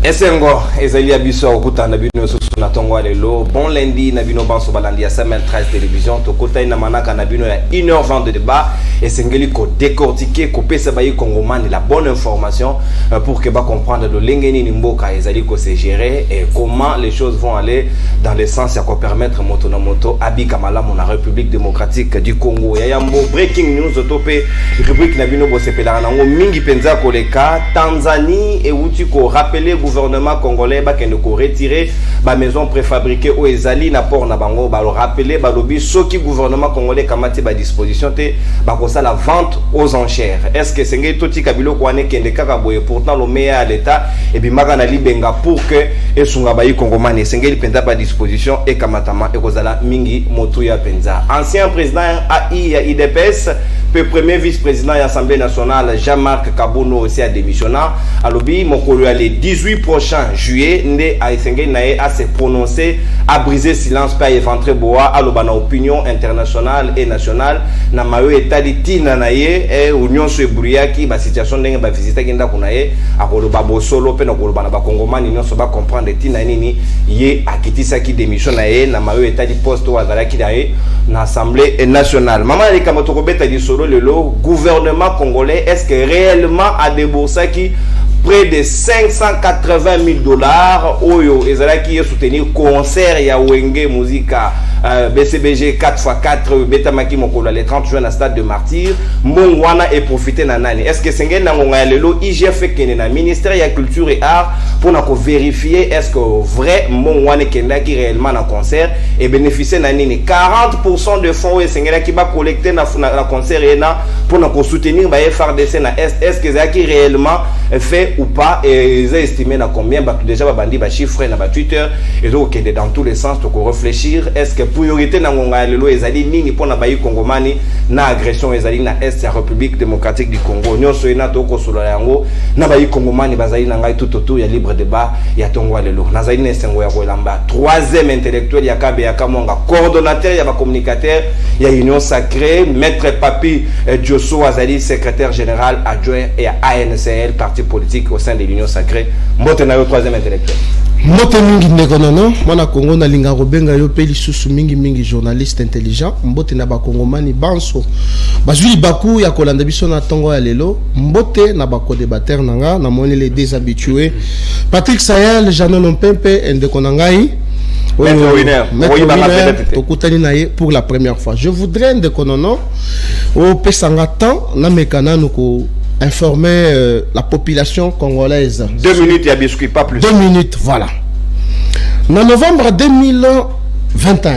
Esengo, ezali abiso okuta na bino susu na tongo lelo. Bon lundi na bino banso balandi ya semaine 13 télévision tokota ina manaka na bino ya 1h20 de débat esengeli ko décortiquer ko pesa bayi kongomani la bonne information pour que ba comprendre de lengeni ni mboka ezali ko se gérer et comment les choses vont aller dans le sens ya ko permettre moto na moto abika malamu na République démocratique du Congo. Ya yambo breaking news topé rubrique na bino bo sepela nango mingi penza koleka Tanzanie et uti ko rappeler gouvernement congolais ba kende ko retirer ba maison préfabriquée au ezali na port na bango ba le rappeler ba lobi soki gouvernement congolais kamati ba disposition te ba ko ça la vente aux enchères. Est-ce que sengé toti kabilo ko ane kende kaka boye pourtant le meilleur à l'état et puis maga na libenga pour que esunga ba yi congomani sengé penza ba disposition et kamatama e kozala mingi motu ya penza. Ancien président AI ya IDPS le premier vice-président de l'Assemblée nationale Jean-Marc Kabono aussi a démissionné. Alobi mokolo le 18 prochain juillet ndé a essengé naé à se prononcer à briser silence pas éventrer boa aloba na opinion internationale et nationale na mayo état di tina naé et union so eburiaki ba situation ndenge ba visiter kinda kunaé akoloba bosolo pe na koloba na ba kongomani nyonso ba comprendre tina nini ye akitisa ki démission naé na mayo état di poste wa zalaki naé na Assemblée nationale. Maman les kamoto beta di solo le gouvernement congolais est-ce que réellement a déboursé qui près de 580 000 $ oyo ezalaki soutenir concert ya Wenge Muzika BCBG 4x4 betamaki mokolo le 30 juin na stade de Martyr mongwana et profiter na nani est-ce que sengé na ngonga lelo IGF kene na ministère ya culture et art pour na ko vérifier est-ce que vrai mongwana kendaki réellement na concert et bénéficier na nini 40% de fonds et sengé ki ba collecter na concert et na pour na ko soutenir ba FRDC na est-ce que zaki réellement fait ou pas et ils ont estimé na combien bah déjà ba bandi ba chiffre na ba Twitter et donc est dans tous les sens pour réfléchir est-ce que priorité na ngonga lelo ezali nini pona ba yi kongomani na agression ezali na est ya République démocratique du Congo nyonso ina to ko solo yango na ba yi kongomani bazali na ngai tout ya libre débat ya tongo lelo na zali na sengo ya kolamba troisième intellectuel ya kabe ya kamonga coordonnateur ya ba communicateur ya Union Sacrée maître Papi Diosso azali secrétaire général adjoint et ANCL parti politique au sein de l'Union Sacrée mbote na yo troisième intellectuel Moto mingi nekonono mwana Congo na linga robenga yo peli susu mingi journaliste intelligent mbote na ba kongomani banso bazuli baku ya kolanda biso na tongo ya lelo mbote na ba co-débatteur nanga na moni les déshabitués Patrick Sayel Janon Mpempe ndeko nangai pour la première fois je voudrais ndekonono au pesanga temps na mekana nuko informer la population congolaise. 2 minutes, il y a biscuit, pas plus. 2 minutes, voilà. En novembre 2021,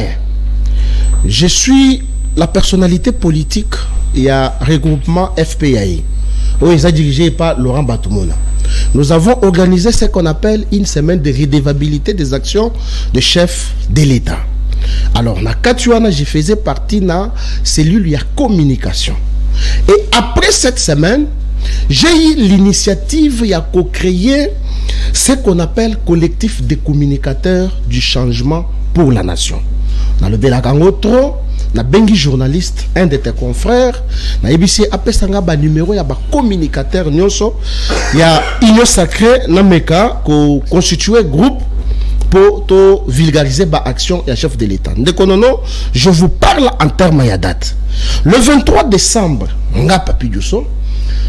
je suis la personnalité politique et à regroupement FPAI, où ils sont dirigés par Laurent Batoumona. Nous avons organisé ce qu'on appelle une semaine de redevabilité des actions de chef de l'État. Alors, na Katuana, je faisais partie de la cellule de communication. Et après cette semaine, j'ai eu l'initiative de créer ce qu'on appelle collectif des communicateurs du changement pour la nation. Dans le Belakangotro, na bengi journaliste, un de tes confrères, na ebisi apesanga ba numéro ya ba communicateur nyonso, ya Union Sacrée na meka ko constituer groupe pour to vulgariser ba action ya chef de l'État. Ndekonono, je vous parle en termes ya date. Le 23 décembre, nga Papi Diosso,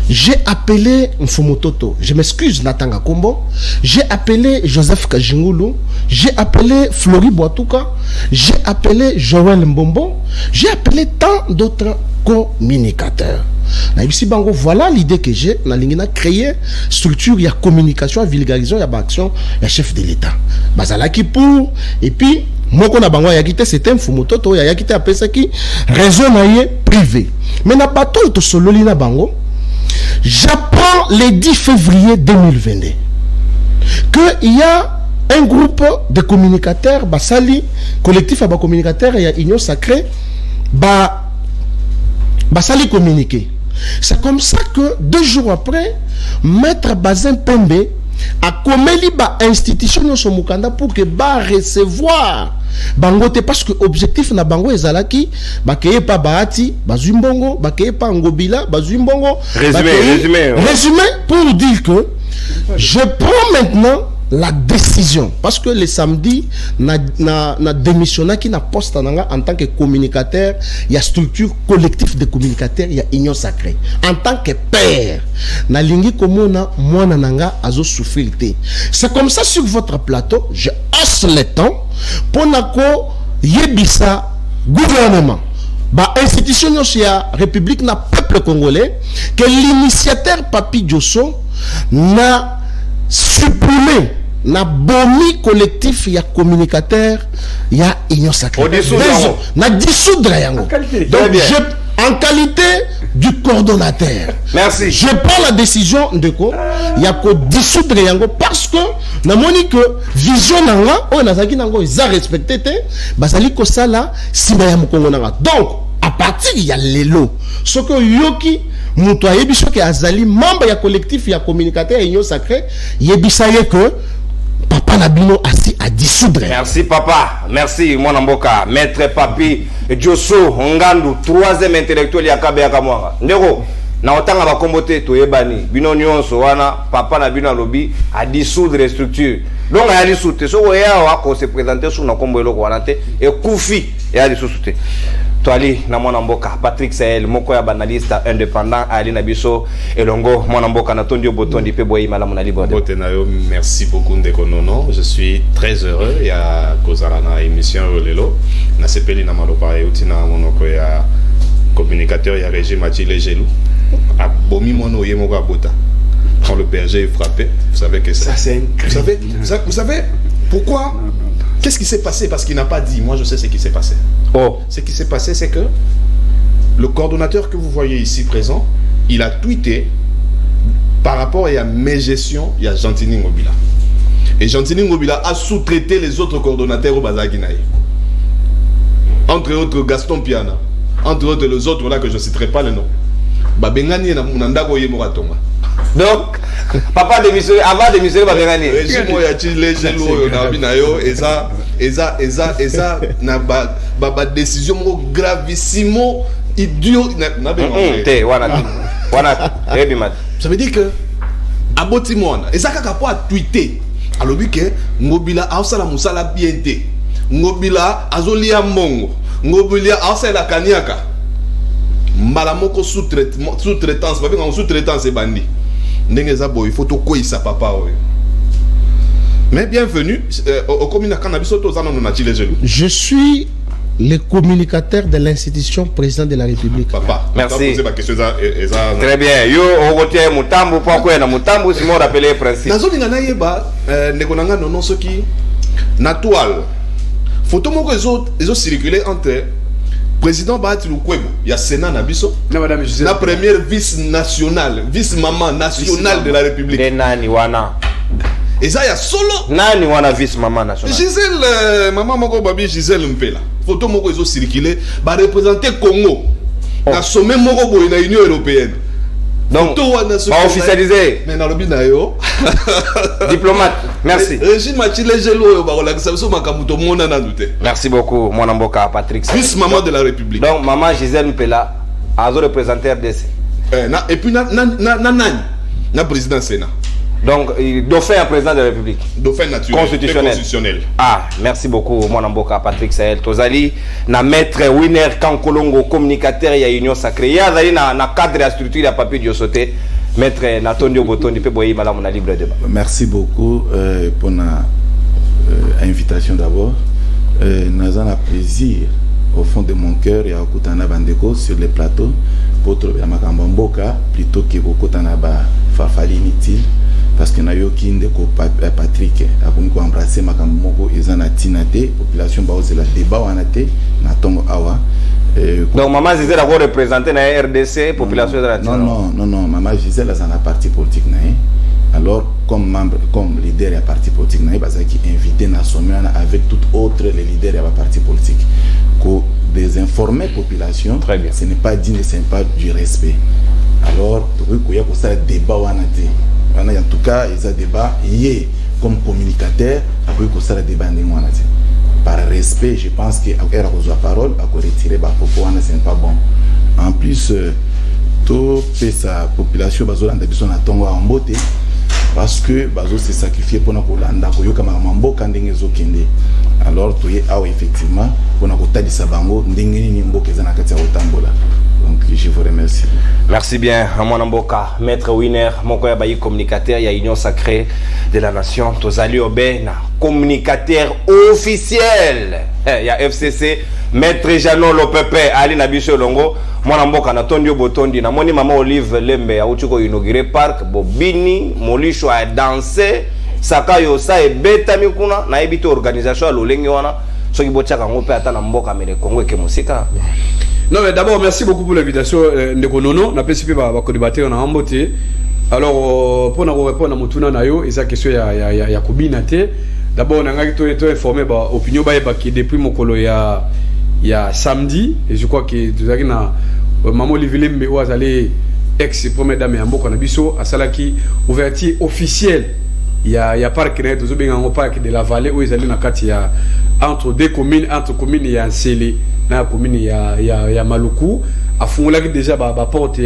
j'ai appelé Mfumototo, je m'excuse Natanga Kombo, j'ai appelé Joseph Kajingulu, j'ai appelé Flori Boatuka, j'ai appelé Joël Mbombo, j'ai appelé tant d'autres communicateurs. Voilà l'idée que j'ai, na créer structure ya communication, vulgarisation, ya action, ya chef de l'État. Bazalaki pour et puis moko na bango ya kité c'était Mfumototo ya kité apesa ki réseau naie privé. Mais na bato to sololi na bango. J'apprends le 10 février 2022 qu'il y a un groupe de communicateurs, Basali, collectif à communicateurs et à Union Sacrée, Basali communiqué. C'est comme ça que 2 jours après, Maître Bazin Pembe a commis l'institution de son Mukanda pour que recevoir bangote parce que objectif na bango ezalaki bakeye pa bahati bazumbongo bakeye pa ngobila bazumbongo résumé pour dire que je prends maintenant la décision, parce que le samedi, na démissionné qui n'a poste en tant que communicateur, il y a structure collective de communicateurs, il y a Union Sacrée. En tant que père, na lingi komona moi nananga azo souffrirté. C'est comme ça sur votre plateau, je hausse le temps pour nako yebisa gouvernement. Bah, institution de la République na peuple congolais que l'initiateur Papi Diosso n'a supprimé na bomi collectif ya communicateur ya Union Sacrée na dissoudre yango. Donc en qualité du coordonnateur. Merci. Je prends la décision de quoi il y a que dissoudre yango parce que na moni que vision nanga o nazaki nango ils a respecté te basali ko sala sima ya mukongo nanga. Donc à partir il y a lelo ce que yoki muto ayebiso ke azali membre ya collectif ya communicateur ya Union Sacrée yebisaye que papa Nabino assis à dissoudre. Merci papa, merci mon amboka, maître Papi Diosso Ngandu, troisième intellectuel ya Kabe Yakamwanga. Ndeko na otanga ba kombote to yebani bino nyonso wana papa Nabino lobi à dissoudre structure. Donc a dissoudre so ya wa ko se présenter sur na kombo eloko wana te e kufi ya dissoudre. Toali na mwana mboka Patrick Sahel moko ya banaliste indépendant ali na biso elongo mwana mboka na tondio botondi pe boyi malamu na libo. Merci beaucoup ndeko nono, je suis très heureux ya kozala na émission lelo na sepeli na malopa utina monoko ya communicateur ya régime Achille Gelou a bomi mono ye moko abota quand le berger est frappé. Vous savez que ça c'est vous savez pourquoi? Qu'est-ce qui s'est passé? Parce qu'il n'a pas dit. Moi, je sais ce qui s'est passé. Oh. Ce qui s'est passé, c'est que le coordonnateur que vous voyez ici présent, il a tweeté par rapport à mes gestions, il y a Gentini Ngobila. Et Gentini Ngobila a sous-traité les autres coordonnateurs au Bazaginaï. Entre autres, Gaston Piana. Entre autres, les autres là que je ne citerai pas le nom. Babengani Nandako Yemoratonga. Donc, papa démissionné, avant démissionné, va gagner. Régime ya Chile Gelo na binayo eza na ba décision gravissimo idiot na te wana rebimat. Ça veut dire que aboti mona eza kaka po a tweeter alobi ke Ngobila ausala musala bien te. Ngobila azolia mbongo. Ngobila ausala kaniaka. Mbala moko sous-traitance, parce que sous-traitance est bandi. Il faut tout ça papa. Mais bienvenue au communicateur. Je suis le communicateur de l'institution président de la République. Papa, merci. Très bien. Yo on retient mutambu pourquoi na mutambu si moi rappeler principe. Nazo ngana yeba nekonanga nono soki na toile. Photo moko ezo circuler entre président Bahati Lukwebo, il y a Sénat Nabiso, la première vice-nationale, vice-maman nationale de la République. Nani wana. Et ça, il y a solo. Nani wana vice-maman nationale. Gisèle, maman Moko Babi, Gisèle Mpela. Photo Moko Ezo circulé, va représenter Congo. Na sommet Moko Boy na Union Européenne. Donc, va officialiser. Mais dans le binayo. Diplomate, merci. Régime Achille Gelou, merci beaucoup, mon amboka Patrick. Vice-maman de la République. Donc, maman Gisèle Mpela a représenté RDC. Et puis, na président Sénat. Donc, dauphin président de la République. Dauphin naturel. Constitutionnel. Ah, merci beaucoup, mon amboka Patrick Sahel. Tozali, na maître Winner Kankolongo, communicateur ya Union Sacrée. Ya zali na cadre la structure ya Papi Diosso. Maître Natondio Botondi pe boyi malamu na libre débat. Merci beaucoup pour l'invitation d'abord. Nous avons un plaisir au fond de mon cœur et à Kutana Bandeko sur les plateaux pour trouver Makambamboka plutôt que Kutana Fafali inutile parce que Nayoki Ndeko Patrick a voulu embrasser Makambamoko et Zanatinate population baose la débat wanate Natongo Awa. Donc maman Gisèle a représenté la RDC population de la non maman Gisèle a un parti politique alors comme membre comme leader de parti politique qui invité na sommet avec tout autre les leaders de la parti politique pour désinformer population. Très bien. Ce n'est pas digne, ce n'est pas du respect. Alors il y a un débat en tout cas il y a un débat comme communicateur après il y a un débat par respect, je pense que la parole a retiré ce n'est pas bon. En plus, toute sa population a tongo en beauté. parce que bazo se sacrifier pour na kolanda koyoka mboka ndenge zokende. Alors toye awa effectivement pour na kotalisa bango ndenge nini mboka ezana kati ya otambola. Donc je vous remercie. Merci bien à mon amboka, maître Winner, mon koya communicateur, il y a Union Sacrée de la Nation, Tozali Obena, communicateur officiel. Il y a FCC, maître Janon Lopepe, Ali Nabiso Longo, mon amboka na Tondio Botondi, na moni maman Olive Lembe, a uchuko inauguré parc, Bobini, Molisho a dansé, Sakayo sa e beta mikuna, na ebito organisation à l'olengi wana, soki bochaka ngope ata na mboka mele Kongo ke musika. Non, mais d'abord, merci beaucoup pour l'invitation. Ndekonono, na PCP va co-débattre en amboté. Alors, pour nous répondre à mon tournant nayo, et ça question ya kubinate. D'abord, on a été informé par opinion qui depuis mon colo ya samedi, et je crois que vous avez na maman Olivier Mbe ou azali ex première dame ya mboka na biso asalaki ouverture officielle. Il y a parc net, vous avez un parc de la vallée où ils allaient na kati ya entre deux communes, entre communes il y a un Sélé. Dans la commune il y a Maluku à Fongolaki déjà porte il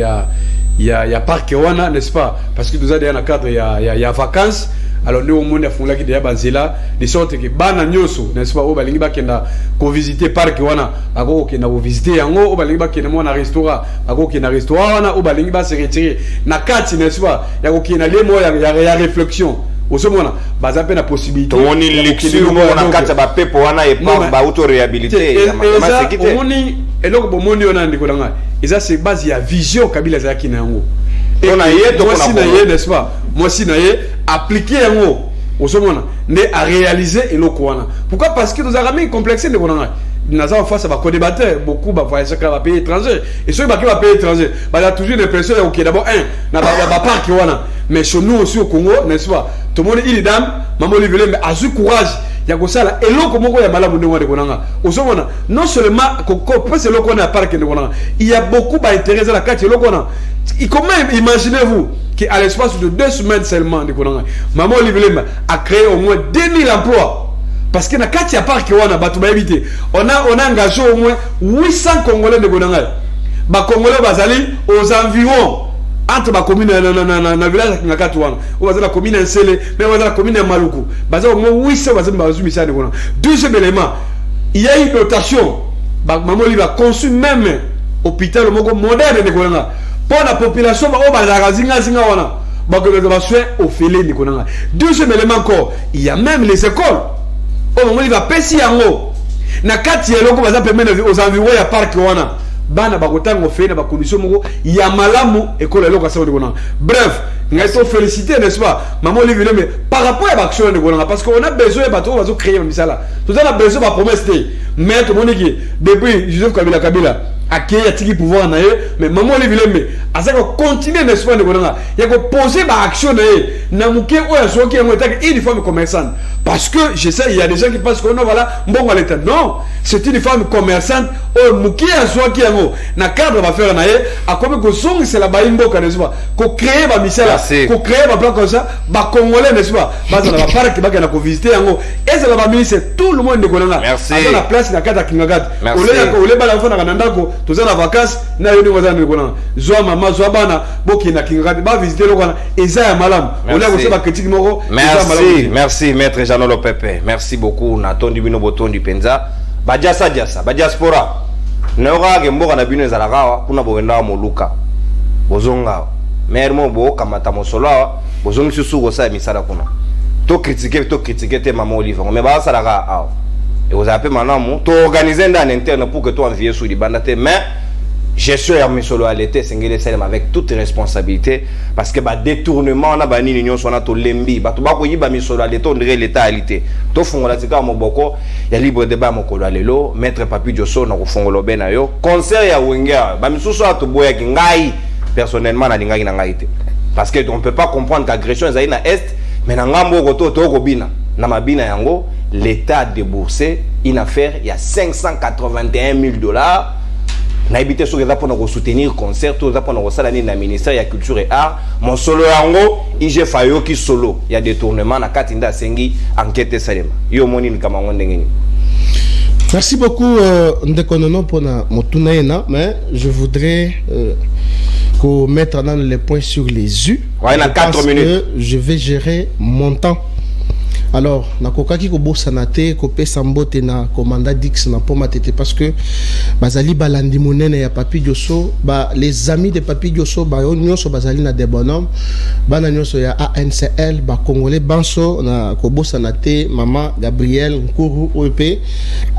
y a parc wana n'est-ce pas parce que nous avons dans le cadre il y a vacances alors nous au monde à Fongolaki déjà banzela de sorte que bana nyoso n'est-ce pas au balingi ba kenda ko visiter parc wana bako kenda ko visiter yango au balingi ba kenda na restaurant bako kenda restaurant wana au balingi ba se retirer na kati n'est-ce pas ya ko kenda les mots ya réflexion au ce moment baza pe na possibilité on est luxure on a kata ba pepo wana et pas ba auto réhabilité on moni eloko bo moni ona ndiko langa eza c'est base ya vision kabila za kina yango on a yé donc on a n'est-ce pas moi si na yé appliquer yango au ce moment ne à réaliser eloko wana pourquoi parce que nous avons mis complexe ndiko langa nous avons face à ba co-débatteur beaucoup ba voyager ka ba pays étranger et ceux qui ba pays étranger ba a toujours l'impression que d'abord na ba parc wana mais chez nous aussi au Congo n'est-ce pas tout le monde il dame maman Olivier mais a du courage ya ko sala eloko moko ya malamu ndeko de konanga osomona non seulement ko parce eloko na parc de konanga il y a beaucoup d'intérêt à la carte eloko na comment imaginez-vous qu'à l'espace de 2 semaines seulement de konanga maman Olivier a créé au moins 2000 emplois parce que na carte ya parc wana batu ba éviter on a engagé au moins 800 Congolais de konanga ba Congolais bazali aux environs entre ma commune na village na Katouana ou la commune en Sélé mais la commune en Maluku baza au moins 800 baza bazumi ça ngona deuxième élément il y a une dotation maman lui va conçu même hôpital moko moderne de konanga pour la population ba baza zinga wana ba que ba soin au félé de konanga deuxième élément encore il y a même les écoles au moment il va pesi yango na kati ya loko baza permettre aux environs ya parc wana bana bakotango fait na ba condition moko ya malamu école loko ça on bref ngai to féliciter n'est-ce pas maman Olivier mais par rapport à l'action de Gonanga parce qu'on a besoin de bateau va créer même ça là tout ça a besoin de promesse mais tout le monde qui depuis Joseph Kabila accueillir tiki pouvoir na mais maman Olivier mais à ça qu'on continue n'est-ce pas de Gonanga il y a que poser ba action na muke o ya soki en état une femme commerçante parce que je sais il y a des gens qui pensent que non voilà bon à l'état non c'est une femme commerçante o muke ya soki yango na cadre va faire na a comme que song c'est la baimbo n'est-ce pas ko créer ba misala ko créer ba plan comme ça ba congolais n'est-ce pas ba ça va pas que ba ko visiter yango et ça va ministre tout le monde de Gonanga à la place na kata kingagat ole ba la fona kananda ko tous en vacances na yoni wazana de Gonanga zo mama zo bana boki na kingagat ba visiter le Gonanga et ça malam on a aussi ba critique moko merci maître Janon Lopepe merci beaucoup na tondi bino botondi penza ba diaspora Nora gemboka na bino ezalaka kuna bowenda moluka bozonga mermo bo kamata mosolo bozongi susu ko sa misala kuna to critiquer te maman Olivier mais ba salaka et vous appelez maintenant to organiser dans interne pour que toi envier sous les bandates mais gestion ya misolo à l'été singele selem avec toute responsabilité parce que ba détournement on a bani union sona to lembi ba to ba ko yiba misolo à l'été on dirait l'état à l'été to fongola tika moboko ya libre débat mokolo lelo maître Papi Diosso na ko fongolo bena yo concert ya wenga ba misuso to boya ki ngai personnellement na lingaki na ngai te parce que on peut pas comprendre qu'agression ezali na est mais na ngambo ko to ko bina na mabina yango l'état a déboursé une affaire il y a $581,000 na habité sur les pour soutenir concert tout ça pour ça l'année na ministère ya culture et art mon solo yango IG fayo ki solo il y a détournement na katinda sengi enquête salema yo moni ni kama ngondengeni. Merci beaucoup Ndekonono pour na motunaena mais je voudrais pour mettre dans les points sur les U. Ouais, il y a 4 minutes. Je vais gérer mon temps. Alors, nakokaki ko bosanate ko pesa mbote na commandant Dix na poma tete parce que bazali balandi monene ya Papi Diosso, ba les amis de Papi Diosso ba nyonso bazali na des bonhommes, bana nyonso ya ANCL ba congolais banso na ko bosanate maman Gabriel Nkuru OP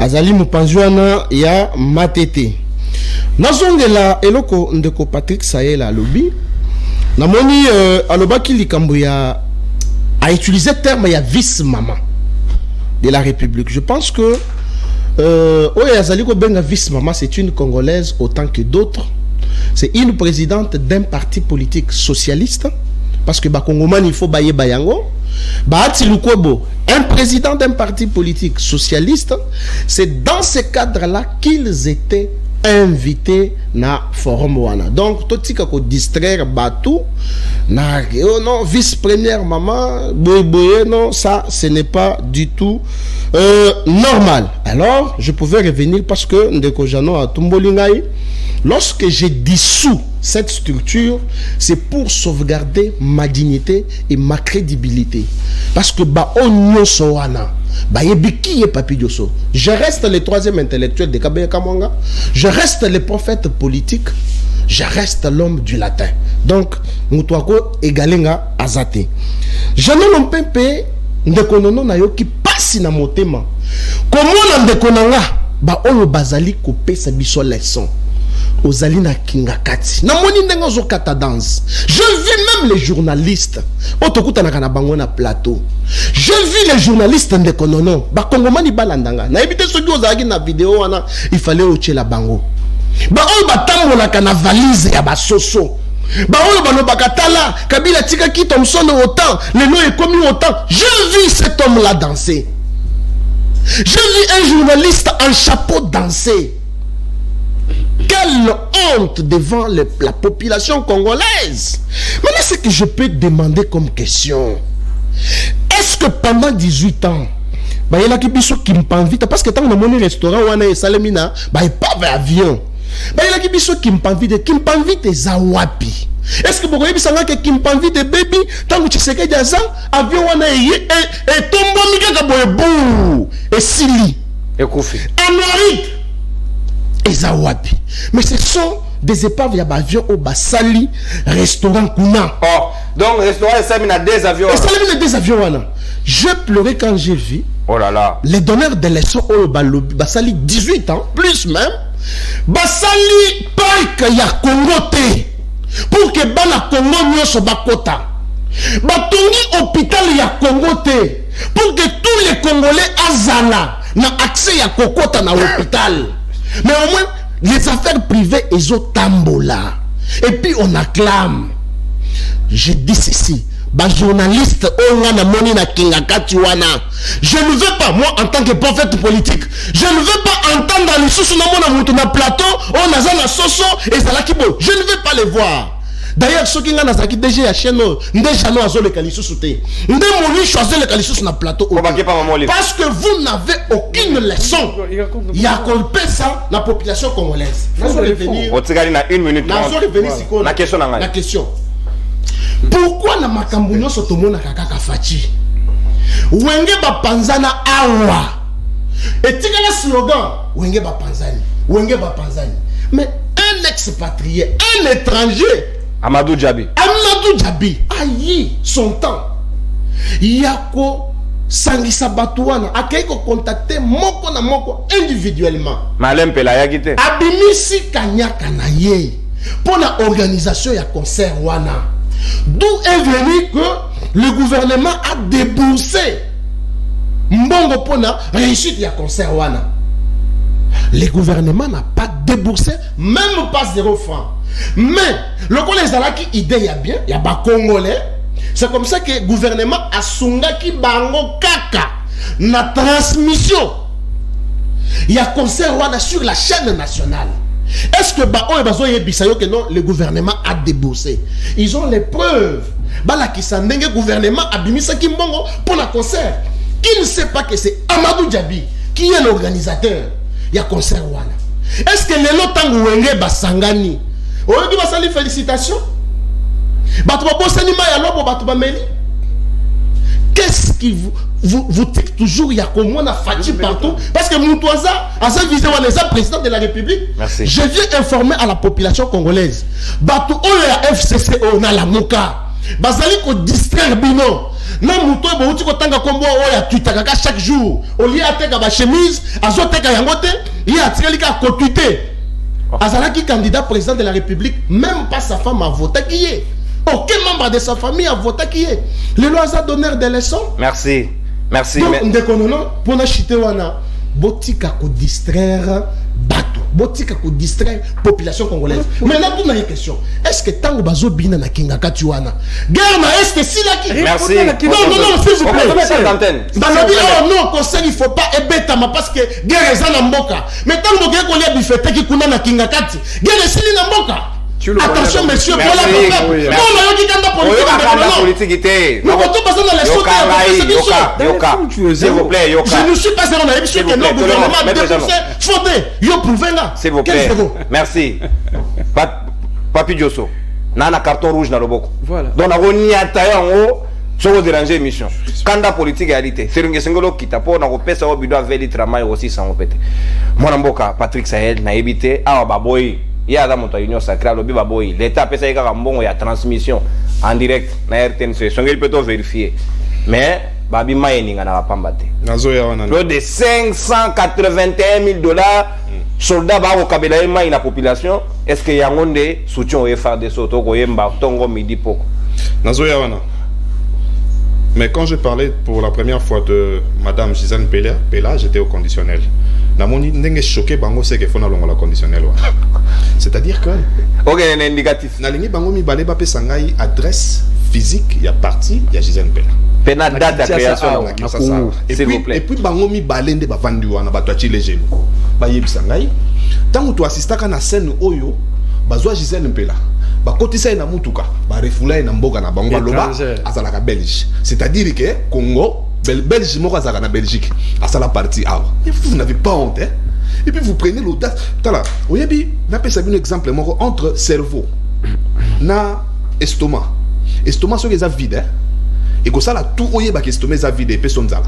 azali mupanzwana ya matete. Nazongela eloko ndeko Patrick Sayela lobi namoni alobaki likambo ya a utilisé le terme ya vice-maman de la République. Je pense que Oyazali Benga vice-maman, c'est une Congolaise autant que d'autres. C'est une présidente d'un parti politique socialiste. Parce que Bakongoman, il faut bailler Bayango. Bahati Lukobo, un président d'un parti politique socialiste. C'est dans ce cadre-là qu'ils étaient invité na forum wana. Donc tout tika ko distraire Batou na oh non vice-première maman boye non, ça ce n'est pas du tout normal. Alors je pouvais revenir parce que ndeko Jano a Tumbolingai, lorsque j'ai dissous cette structure, c'est pour sauvegarder ma dignité et ma crédibilité. Parce que ba onyo sowana qui est Papi Diosso. Je reste le troisième intellectuel de Kabeya Kamwanga. Je reste le prophète politique. Je reste l'homme du latin. Donc, Moutouako Egalenga Azate. Janon Mpempe Ndekonono Nayo qui passe na motema. Comment Ndekonanga ba oyo bazali kopé sa biso leçon. Ozalina Kingakati. Na moni ndengo zo kata danse. Je vis même les journalistes. Otokuta na kana bango na plateau. Je vis les journalistes ndekonono. Ba kongomani balandanga. Na ebite soki ozalaki na vidéo wana, il fallait oche la bango. Ba oyo batambola kana valise ya basoso. Ba oyo balobaka tala Kabila tika ki Thomson autant, lelo ekomi autant. Je vis cet homme là danser. Je vis un journaliste en chapeau danser. Quelle honte devant la population congolaise. Maintenant, ce que je peux demander comme question, est-ce que pendant 18 ans, il y a qui biso qui m'invite parce que tant que mon restaurant ou un salemina, il pas avion. Il y a qui biso qui m'invite zawapi. Est-ce que vous voyez que qui m'invite baby tant que tu sais que ça avion ou et tombo mika boyebou et sili et koufi. Amérique. Ezawapi. Mais ce sont des épaves ya avions au Basali restaurant Kuna. Oh, donc restaurant ça a des avions. Et ça a des avions wana. J'ai pleuré quand j'ai vu. Oh là là. Les donneurs de leçons au Basali 18 ans plus même. Basali parc ya Congo té. Pour que bana Congo nyoso bakota. Batongi hôpital ya Congo té. Pour que tous les Congolais azala na accès ya kokota na hôpital. Mais au moins, les affaires privées, ils ont tambola. Et puis on acclame. Je dis ceci. Bah journaliste, je ne veux pas, moi en tant que prophète politique, je ne veux pas entendre les sous na plateau, on a na soso et ça je ne veux pas les voir. D'ailleurs, ceux qui ont dit déjà la chaîne, déjà nous avons le calice sauté. Nous avons choisi le calice sur le plateau. Parce que vous n'avez aucune leçon. Il y a colpé ça la population congolaise. Nous allons revenir. La question. Pourquoi na makambunyo sotomona kakaka fachi? Wenge ba panzana awa. Et tika le slogan Wenge ba panzani. Wenge ba panzani. Mais un expatrié, un étranger. Amadou Djabi. Amadou Djabi aïe son temps. Yako sangisa batuana akaiko contacter moko na moko individuellement. Malem pela yakite. Abimisi kanyaka na ye pour la organisation ya concert wana. D'où est venu que le gouvernement a déboursé mbongo pour la réussite ya concert wana. Le gouvernement n'a pas déboursé même pas 0 franc. Mais le Congolais qui idée y a bien, il y a pas Congolais. C'est comme ça que le gouvernement a sungaki bango kaka na transmission. Il y a concert sur la chaîne nationale. Est-ce que que non, le gouvernement a déboursé? Ils ont les preuves. Bala qui le gouvernement a bimisa kimbongo pour la concert. Qui ne sait pas que c'est Amadou Djabi qui est l'organisateur. Il y a concert wana. Est-ce que les lotangu wenge basangani? oyoki basali félicitation bato babosani mai ya lobo bato bameli. Qu'est-ce qui vous tic toujours il y a comment on a Fati partout parce que Moutouaza a sa vision on est président de la République. Merci. Je viens informer à la population congolaise bato oyo ya FCC on a la moka bazali ko distraire bino na muto bo uti ko tanga kombo oyo ya Twitter kaka chaque jour au lieu ateka ba chemise azoteka yango te il a tiré ka ko Twitter azalaki candidat président de la République même pas sa femme a voté qui est. Aucun membre de sa famille a voté qui est. Le loi a donné des leçons. Merci. Merci. Donc, pour nous chiter, botika ko distraire bateau. Botika ko distraire population congolaise. Maintenant, tout une question. Est-ce que tant que bazo bina na kinga katuana guerre na est si la qui? Merci. Non, s'il vous plaît. Oh non, conseil il faut pas ebetama parce que guerre est en mboka. Mais tant que guerre ko lia bifete ki kuna na kinga kati. Guerre est na mboka. Attention, monsieur, pour la politique. Nous votons pas dans les sauts. S'il vous plaît, Yoka. Je ne suis pas zéro naïf sur que nos gouvernements défoncé fondé. Yo prouvez-la. S'il vous plaît. Merci. Papi Diosso. Nana carton rouge dans le boko. Voilà. Donc, on y a taillé en haut. Sur vous déranger mission. Kanda politique réalité. C'est une singolo qui t'a pour na pesa au bidon veli travail aussi sans répéter. Mon mboka Patrick Sahel na évité ah baboy. Il y a dans mon union sacrée le bibaboy. L'État a fait ça bon il y a transmission en direct na RTNC. Son il peut tout vérifier. Mais babi mining na pas mbaté. Plus de 581 000 $. Soldats ba au kabila et la population. Est-ce que y a un des soutien au FARDC auto ko yemba tongo midi poko. Nazoya wana. Mais quand je parlais pour la première fois de Madame Gisèle Pella, j'étais au conditionnel. Namoni ndenge choqué bango c'est que faut na longo la conditionnel. C'est-à-dire que OK, un indicatif. Na lingi bango mi balé ba pe sangai adresse physique, il y a parti, il y a Gisèle Pella. Pena date de création. Et puis bango mi balé nde ba vandi wana ba toachi les genoux. Ba yebi sangai. Tango to assistaka na scène oyo, bazwa Gisèle Pella. Ba kotisa na mutuka, ba refula na mboka na bango loba azalaka Belgique. C'est-à-dire que Congo Belgique, moi, à la Belgique, à ça la partie. Ah, vous n'avez pas honte, hein? Et puis vous prenez l'audace. Tala, vous avez un exemple entre cerveau, na estomac. Estomac, c'est que vide, hein? Et que ça, là, tout oye ba estomac est vide et personne là.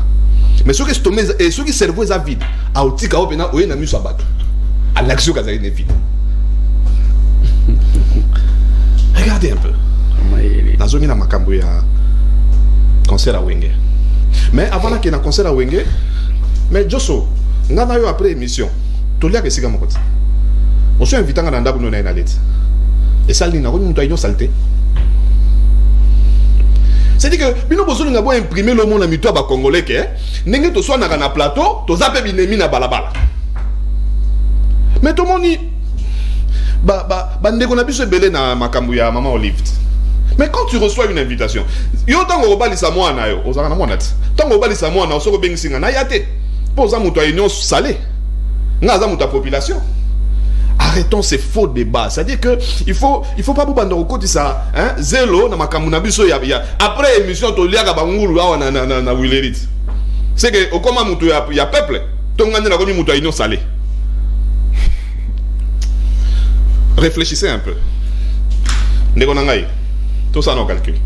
Mais ce que estomac et ce que cerveau est vide, à outil ka opena oye na miso abattu. À l'action ka est vide. Regardez un peu. Na zone na makambo ya concert à Wenger. Mais avant qu'il y ait un concert à Wenge, mais Josso, nous avons eu après émission, tout le monde est mon côté. On s'est invité à Nanda pour nous aller. Et ça, nous avons une saleté. C'est-à-dire que nous avons imprimé le monde à mito à Congolais que nous avons soit dans un plateau, nous avons binemi na balabala. Mais tout le monde dit, nous avons besoin de na makambuya maman Olive. Mais quand tu reçois une invitation, yo tango obalisa mwana yo, ozaka na mwana ti. Tango obalisa mwana osoko bengisinga na yate. Poza muto union salé. Ngaza muto population. Arrêtons ces faux débats. C'est-à-dire que il faut pas bubanda okoti ça, hein, zélo na makambu na biso ya après émission to liaka bangulu awa na wilerit. C'est que okoma muto ya peuple, tongandi na komi muto union salé. Réfléchissez un peu. Ndeko nangai. Tout ça, on calcule.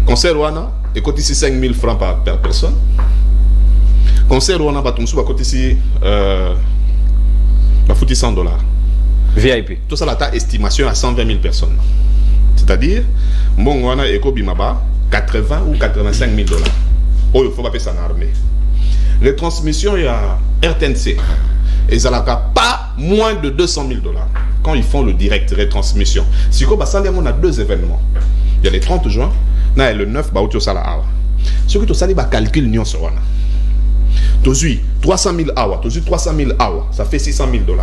Concert Rwanda, et coûte ici 5 000 francs par personne. Concert Rwanda, va coûter ici 100 $. VIP. Tout ça, là, ta estimation à 120 000 personnes. C'est-à-dire, bon, Rwanda, et Kobimaba, 80 ou 85 000 $. Oh, il faut pas payer ça en armée. Les transmissions, il y a RTNC. Et ça n'a pas moins de 200 000 $. Quand ils font le direct retransmission. Si on a 2 événements. Il y a le 30 juin, et le 9, bah, ce que tu as calcul l'union sur wana. Tu as 300 000 hours, tu as 300 000 hours, ça fait 600 000 $.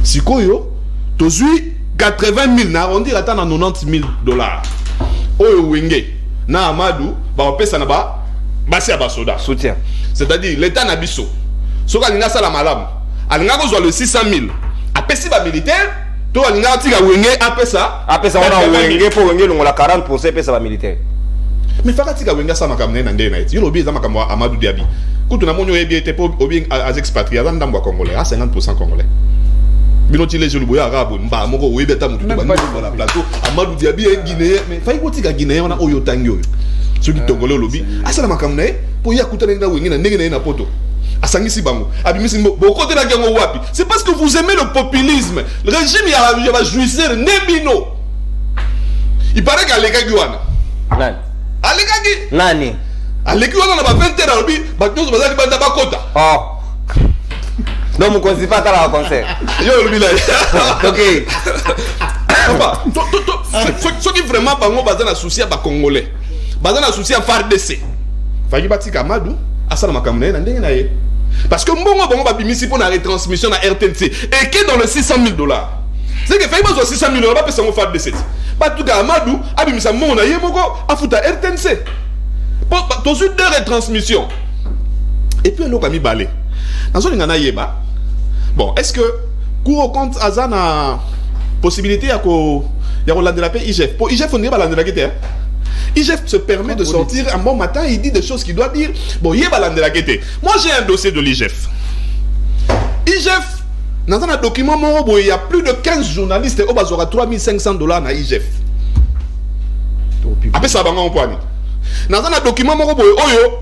Si tu as 80 000, on dit attends 90 000 $. Oyo wenge, na Amadou, bah on paie ça na-bas, basi abasoda. Soutien. C'est-à-dire l'état nabiso. Ce qu'on a ça la malam, on a le 600 000. Après si ba militaire, to alinga tika wenge après ça on a wenge pour wenge on la 40% après ça ba militaire. Mais faka tika wenge ça makamne na ndena iti. Yo lobi za makamwa Amadou Diaby. Kutu na monyo ebi ete po obi az expatriés dans ndambo congolais à 50% congolais. Binoti les jeux boya arabe, mba moko webeta mutu ba dans la plateau, Amadou Diaby est guinéen, mais fayi koti ka guinéen on a oyo tango. Ceux qui tongolais lobby, asala makamna pour ya kutana na wengi na ndenge na poto. Asangisi bango. Abimisi boko de la gango wapi. C'est parce que vous aimez le populisme. Le régime il va jouir nebino. Il paraît qu'à l'égag wana. Nani? À l'égag Nani? à l'égag wana na ba 20 ans lobby, ba nyonso bazali banda bakota. Oh. Donc, vous ne pas à la concert. Yo, le village. Ok. Papa, ceux qui vraiment bango bazan na souci à Congolais. Bazan na souci à FARDC. Fagi bati Kamadou, asala makamune na ndenge na ye. Parce que mbongo bango ba bimisi pour la retransmission na RTNC et que dans le $600,000. C'est que fagi bazo $600,000 ba pesa ngo FARDC. Ba tout Kamadou abimisa mbongo na ye moko afuta RTNC. Pour toujours deux retransmissions. Et puis l'autre a mis balai. Dans son ingana yeba. Bon, est-ce que cours compte Azana possibilité à ko la de la paix IGF. Pour IGF on dirait la de la guette. IGF se permet de sortir un bon matin, il dit des choses qu'il doit dire. Bon, yeba la de la guette. Moi j'ai un dossier de l'IGF. IGF dans un document il y a plus de 15 journalistes et il aura $3,500 na IGF. Après ça va en point. Dans un document oyo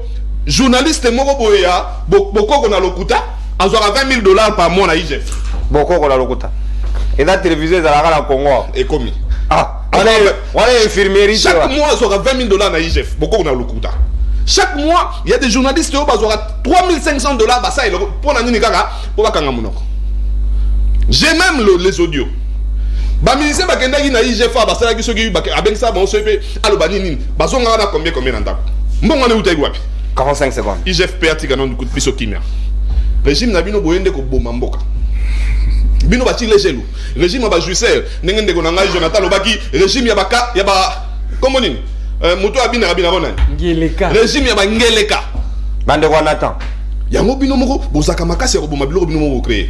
journaliste moko ya boko na lokuta azora $20,000 par mois na IGF. Boko na lokuta. Et la télévision za la Congo et commis. Ah, on est infirmerie. Chaque mois azora $20,000 na IGF. Boko na lokuta. Chaque mois, il y a des journalistes qui ont $3,500 bah ça pour la nini kaka pour bakanga monoko. J'ai même les audios. Ba ministre bakenda ki na IGF ba ça ki soki ba avec ça bon sepe alobani nini. Ba zonga na combien ndako. Mbongo na utai wapi? 45 secondes. IGF atika non du coup de biso kimia. Régime na bino boyende ko boma mboka. Bino bati les gelou. Régime ba juicer ndenge ko nanga Jonathan Lobaki, régime ya baka ya ba comment nini? Moto abina bonani. Ngeleka. Régime ya ba ngeleka. Bande ko Nathan. Yango bino moko bozaka makasi ya ko boma biloko bino moko créer.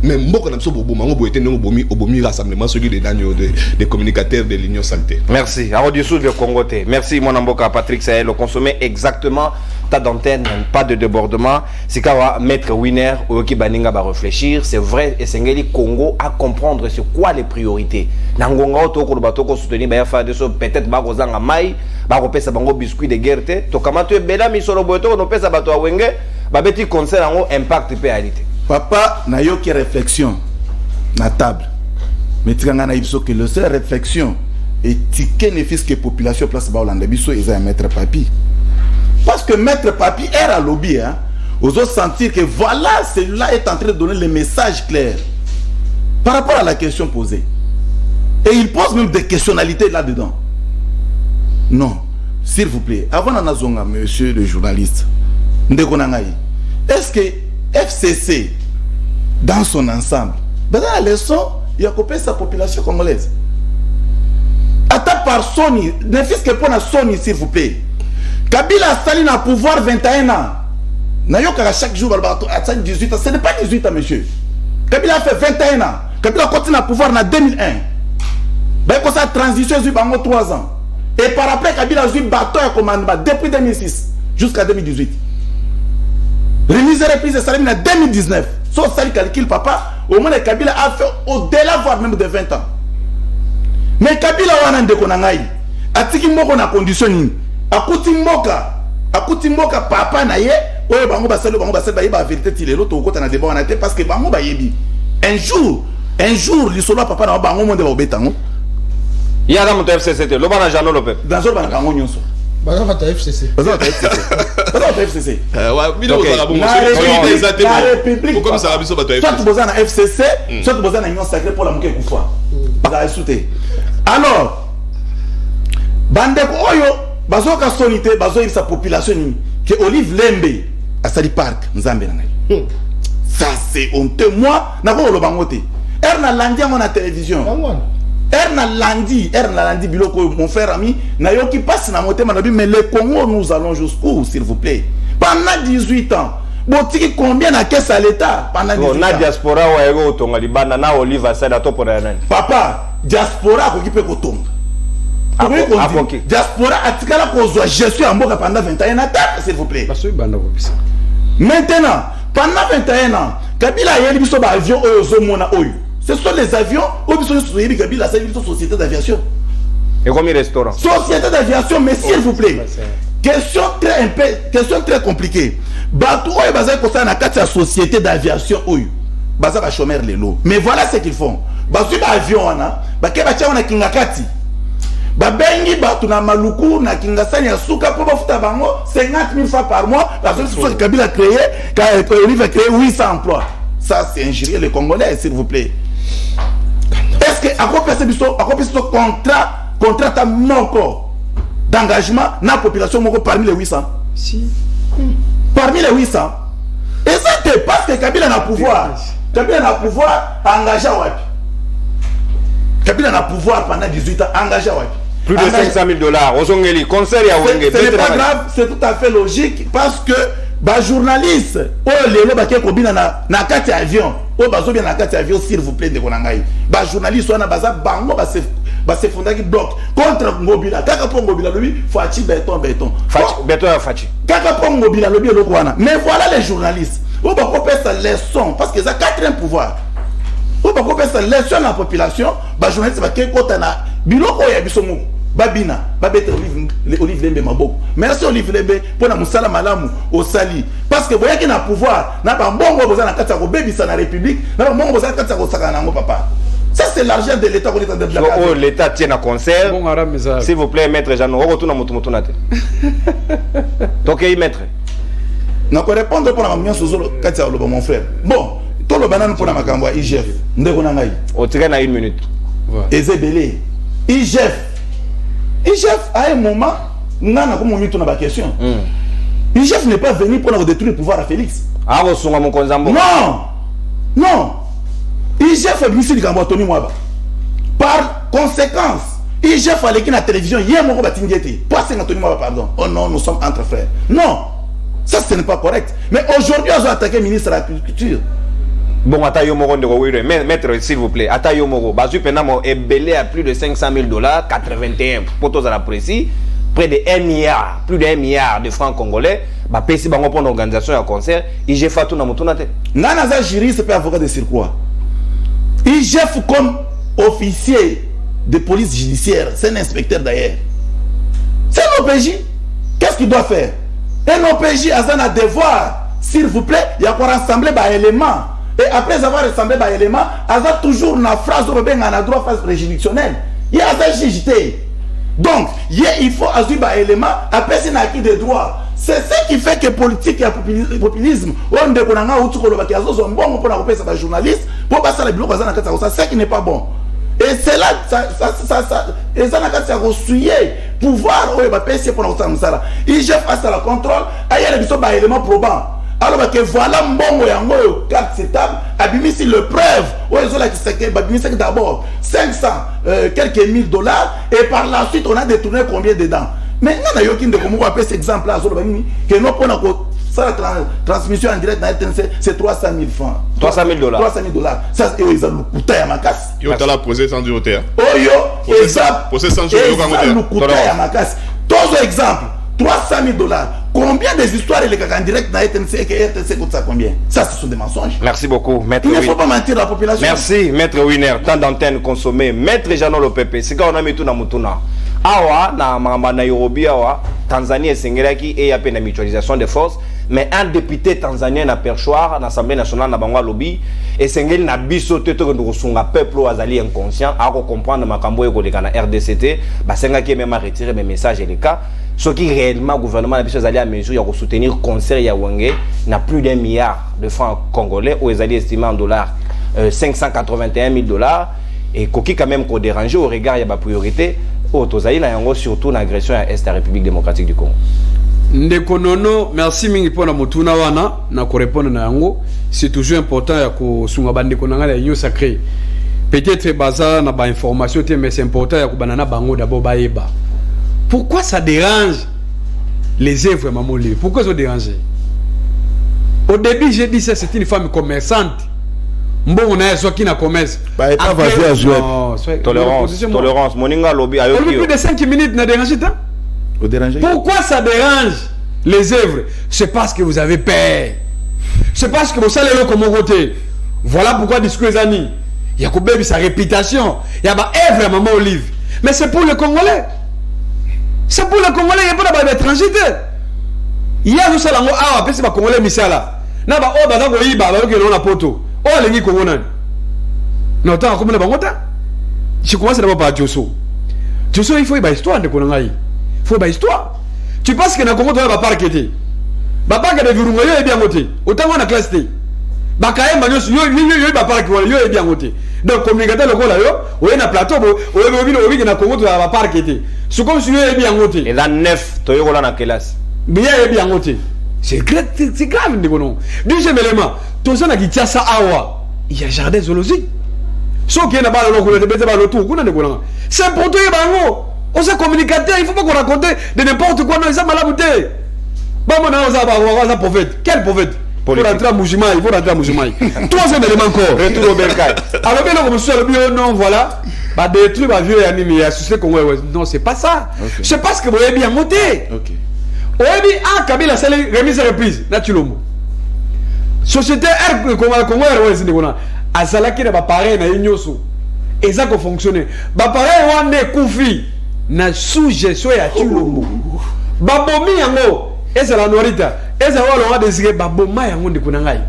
Mais mboka na biso boma ngo boyete ndenge obomi rassemblement celui des communicateurs de l'Union Santé. Merci. Alors dessous le Congoté. Merci mon amboka Patrick Sahel. Consommer exactement ta d'antenne, pas de débordement. C'est qu'à maître winner ou qui baninga va réfléchir. C'est vrai et c'est ngeli Congo à comprendre c'est quoi les priorités. Nangonga auto ko bato ko soutenir ba fa de so peut-être ba kozanga mai, ba ko pesa bango biscuit de guerre. To kama to bela mi solo boto no pesa bato wenge, ba beti concert ngo impact péalité. Papa n'a eu aucune réflexion na table. Mais tu as dit que le seul réflexion est ticket ne fils que population place ba Hollande biso ils ont maître papi. Parce que maître papi est à lobby hein. Aux autres sentir que voilà celui-là est en train de donner le message clair par rapport à la question posée. Et il pose même des questionnalités là-dedans. Non, s'il vous plaît, avant d'en monsieur le journaliste, est-ce que FCC, dans son ensemble, dans la leçon, il a coupé sa population congolaise. Attaque par Sony, ne fils que pour la Sony, s'il vous plaît. Kabila Staline a pouvoir 21 ans. Nayoka chaque jour, 18 ans. Ce n'est pas 18 ans, monsieur. Kabila a fait 21 ans. Kabila continue à pouvoir en 2001. Ben, comme ça, transition, il y a 3 ans. Et par après, Kabila a eu bateau à commandement depuis 2006 jusqu'à 2018. Remise et reprise de Salim en 2019. Sauf ça, calcul, papa, au moins Kabila a fait au-delà, voire même de 20 ans. Mais Kabila wana ndeko na ngai. Atiki moko na condition akuti mboka papa na ye oyo bango basalo ba vérité tilelo to kota na débat na té parce que bango ba yebi. Un jour lisolo papa na bango monde ba obetango. Il y a dans mon FCC, le bana Jano Lopé. Dans le bana bango nyonso. Baza va FCC. Baza va FCC. Ouais, bino za bon. La République. Comme ça biso bato FCC. Soit boza na FCC, soit boza na Union Sacrée pour la moké kufa. Baza souté. Alors bandeko oyo bazoka solité bazoyib sa population ni que Olive Lembe à Sali Park Nzambe na ça c'est honteux. Moi na ko lo bangote erna landi à mon télévision erna landi biloko mon frère ami na yo qui passe na motema na bi mais le Congo nous allons jusqu'où s'il vous plaît pendant 18 ans botiki combien na caisse à l'état pendant 18 ans na diaspora wa ego tonga libanda na Olive asada to pour nani papa diaspora ko kipe ko tonga diaspora atikala kozwa gestion en mboka pendant 21 ans s'il vous plaît. Maintenant pendant 21 ans Kabila yeli biso ba avion oyo zo mona oyo Ce sont les avions, ou bien la société d'aviation. Et combien de restaurants? Société d'aviation, mais s'il vous plaît. Question très compliquée. Bateau, la société d'aviation, baza ba chômeur lelo. Mais voilà ce qu'ils font. Bazu ba avion wana, ba ke ba tia wana kingakati. Ba bengi ba tuna maluku na kingasani ya suka pour ba futa bango 50 000 fois par mois parce que ce Kabila créé, il va créer 800 emplois. Ça c'est injurier les Congolais s'il vous plaît. Est-ce que à quoi passer biso contrat ta moko d'engagement na population moko parmi les 800? Si. Parmi les 800. Et ça c'est parce que Kabila n'a pouvoir. Kabila n'a pouvoir engagé wapi. Kabila n'a pouvoir pendant 18 ans engagé wapi. Plus de 500 000 $. Ozongeli, concert ya Wenge. Ce n'est pas grave, c'est tout à fait logique parce que les journalistes, na kati avion, bien na kati avion s'il vous plaît de konangai. Les journalistes wana baza bango se fondaki bloc contre Ngobila. Kaka po Ngobila lobi Fachi béton. Béton ya Fachi. Kaka po Ngobila lobi eloko wana. Mais voilà les journalistes. On va couper sa leçon parce que ça quatrième pouvoir. On va couper sa leçon à la population. Les journalistes va qu'un côté na biloko ya bisomo. Babina, babete Olive Lembe maboko. Merci Olive Lembe pour na musala malamu au sali. Parce que voyez qu'il a pouvoir, na ba mbongo boza na kati ya ko bebisa na république, na ba mbongo boza na kati ya ko saka nango papa. Ça c'est l'argent de l'État qu'on est en train de blaguer. Oh, l'État tient un concert. S'il vous plaît, maître Jean, on retourne à Motomotonate. Donc, maître. Je vais répondre pour la Katia mon frère. Bon, tout le banane pour la Makamba, IGF. On tire à 1 minute. Ezebele. IGF à un moment, on a comme on la question. IGF n'est pas venu pour détruire le pouvoir à Félix. Ah, mon Konzambo. Non. IGF est venu à Tony Mwaba. Par conséquence, IGF a l'équipe à la télévision. Hier, mon robot pas Tony Mwaba, pardon. Oh non, nous sommes entre frères. Non. Ça, ce n'est pas correct. Mais aujourd'hui, on a attaqué le ministre de l'Agriculture. Bon, Atayo Moro de Rowire, maître, s'il vous plaît, Atayo Moro, Bazu Penamo est belé à plus de 500 000 $, 81 pour tous à la précis, près de 1 milliard, plus de 1 milliard de francs congolais, bah, PC Bango pour l'organisation à concert, IGF a tout dans mon tournate. Nanaza juriste peut avocat de circuit. IGF comme officier de police judiciaire, c'est un inspecteur d'ailleurs. C'est l'OPJ. Qu'est-ce qu'il doit faire? Un OPJ a un devoir, s'il vous plaît, il y a pour rassembler des éléments. Et après avoir rassemblé des éléments, il y a toujours une phrase où il y a un droit phase préjudictionnelle. Il y a un JJT. Donc, il faut assurer des éléments, après c'est un acquis des droits. C'est ce qui fait que politique et populisme, on ne connaît pas où tu peux le bon pour la journaliste, pour passer les blocs, c'est ce qui n'est pas bon. Et c'est là, et ça n'a qu'à se pouvoir, où il va passer pour nous ça. Il gère face à la contrôle, il y a des éléments probants. Alors que voilà mbongo yango carte stable abimisi le preuve où ils ont la qui abimisi d'abord 500 quelques $1000 et par la suite on a détourné combien dedans. Mais on a yokin de comment on appelle cet exemple là que non pour la transmission en direct c'est 300 000 francs. 300 000 $. 300 000 $. Ça c'est ils ont le coûté à ma casse. Yo t'as la posé sans du hauteur. Oh yo exact. Posé sans du hauteur. Le coûté à ma casse. Tous exemples 300 000 $. Combien des histoires il est en direct dans RTNC et que RTNC coûte ça combien? Ça, ce sont des mensonges. Merci beaucoup, maître. Il ne faut pas mentir à la population. Merci, maître Winer. Tant d'antennes consommées. Maître Jean Lopepe. C'est quand on a mis tout dans Mutuna. Awa, na Nairobi, awa, Tanzanie et Sengeraki, et il y a une mutualisation des forces. Mais un député tanzanien n'a perchoir, à l'Assemblée nationale, n'a pas lobby, et Sengel n'a biso tete que nous sommes un peuple ou azali inconscient, à comprendre ma cambo et la RDCT, bah Sengaki est même à retirer mes messages et les cas. Ce qui réellement, le gouvernement a allé à mesure de soutenir le concert Yawangé, n'a plus d'1 milliard de francs congolais, ou ils allaient estimer en dollars 581 000 $, et Koki quand même qu'on dérange au regard de la priorité, surtout l'agression à l'Est de la République démocratique du Congo. Ndekonono, merci mingi pour la motuna wana na ko répondre na yango. C'est toujours important ya ko sunga bande ko nanga la union sacrée. Peut-être baza na ba information mais c'est important ya ko banana bango d'abord baeba. Pourquoi ça dérange les œuvres Mamoli? Pourquoi ça dérange? Au début, j'ai dit ça, c'est une femme commerçante. Bon, on a soit qui n'a commerce. Bah, et pas va jouer. Tolérance. Moninga lobby a plus de 5 minutes n'a dérangé tant. Pourquoi ça dérange les œuvres? C'est parce que vous avez peur. C'est parce que vous savez le comment voter. Voilà pourquoi discours les amis. il y a Kobebi sa réputation, il y a Ève la maman Olive. Mais c'est pour le Congolais. C'est pour le Congolais, il n'y a pas d'étranger. Il y a tout ça là, après c'est pas Congolais misala. Na ba o ba ko yiba ba ko na poto. O lengi Congo nan. Non tant comme na bangota. Je commence d'abord par Diosso. Diosso il faut ba histoire de Konangai. Il faut ba histoire. Tu penses que na Congo doit ba parqueter. Ba parquet de Virunga yo e bien moté. Autant on a classe T. Ba kae manyo yo ba parquet yo e bien moté. Donc communicateur le là yo, o na plateau bo, o bi na Congo doit ba parqueter. C'est comme si yo e bien moté. Et là 9 to yo na classe. Bien et bien moté. C'est grave, Ndekono. Deuxième élément, tout ça qui tient ça awa, il y a jardin zoologique. Sauf qu'il y a pas le c'est pour toi, on s'est communicateur, il ne faut pas qu'on raconte de n'importe quoi, non, ça m'a la bouteille. Bah, mon on a prophète. Quel prophète? Il faut rentrer à Moujimaï, il faut rentrer à Moujimaï. Troisième élément encore. Retour au Berkay. Alors, bien, on me suit le bio, non, voilà. Bah, des trucs, bah, vieux et animés, associés qu'on non, c'est pas ça. C'est parce que vous avez bien monté. Ok. Oyebi a Kabila sali remise reprise na Tshilombo. Société R Congo Airways ndikona azalaki na ba pareil na nyoso. Eza ko fonctionner. Ba pareil wane kufi na sous gestion ya Tshilombo. Ba bomi yango ezala norita. Eza walo wa désiré ba boma yango ndikona ngai.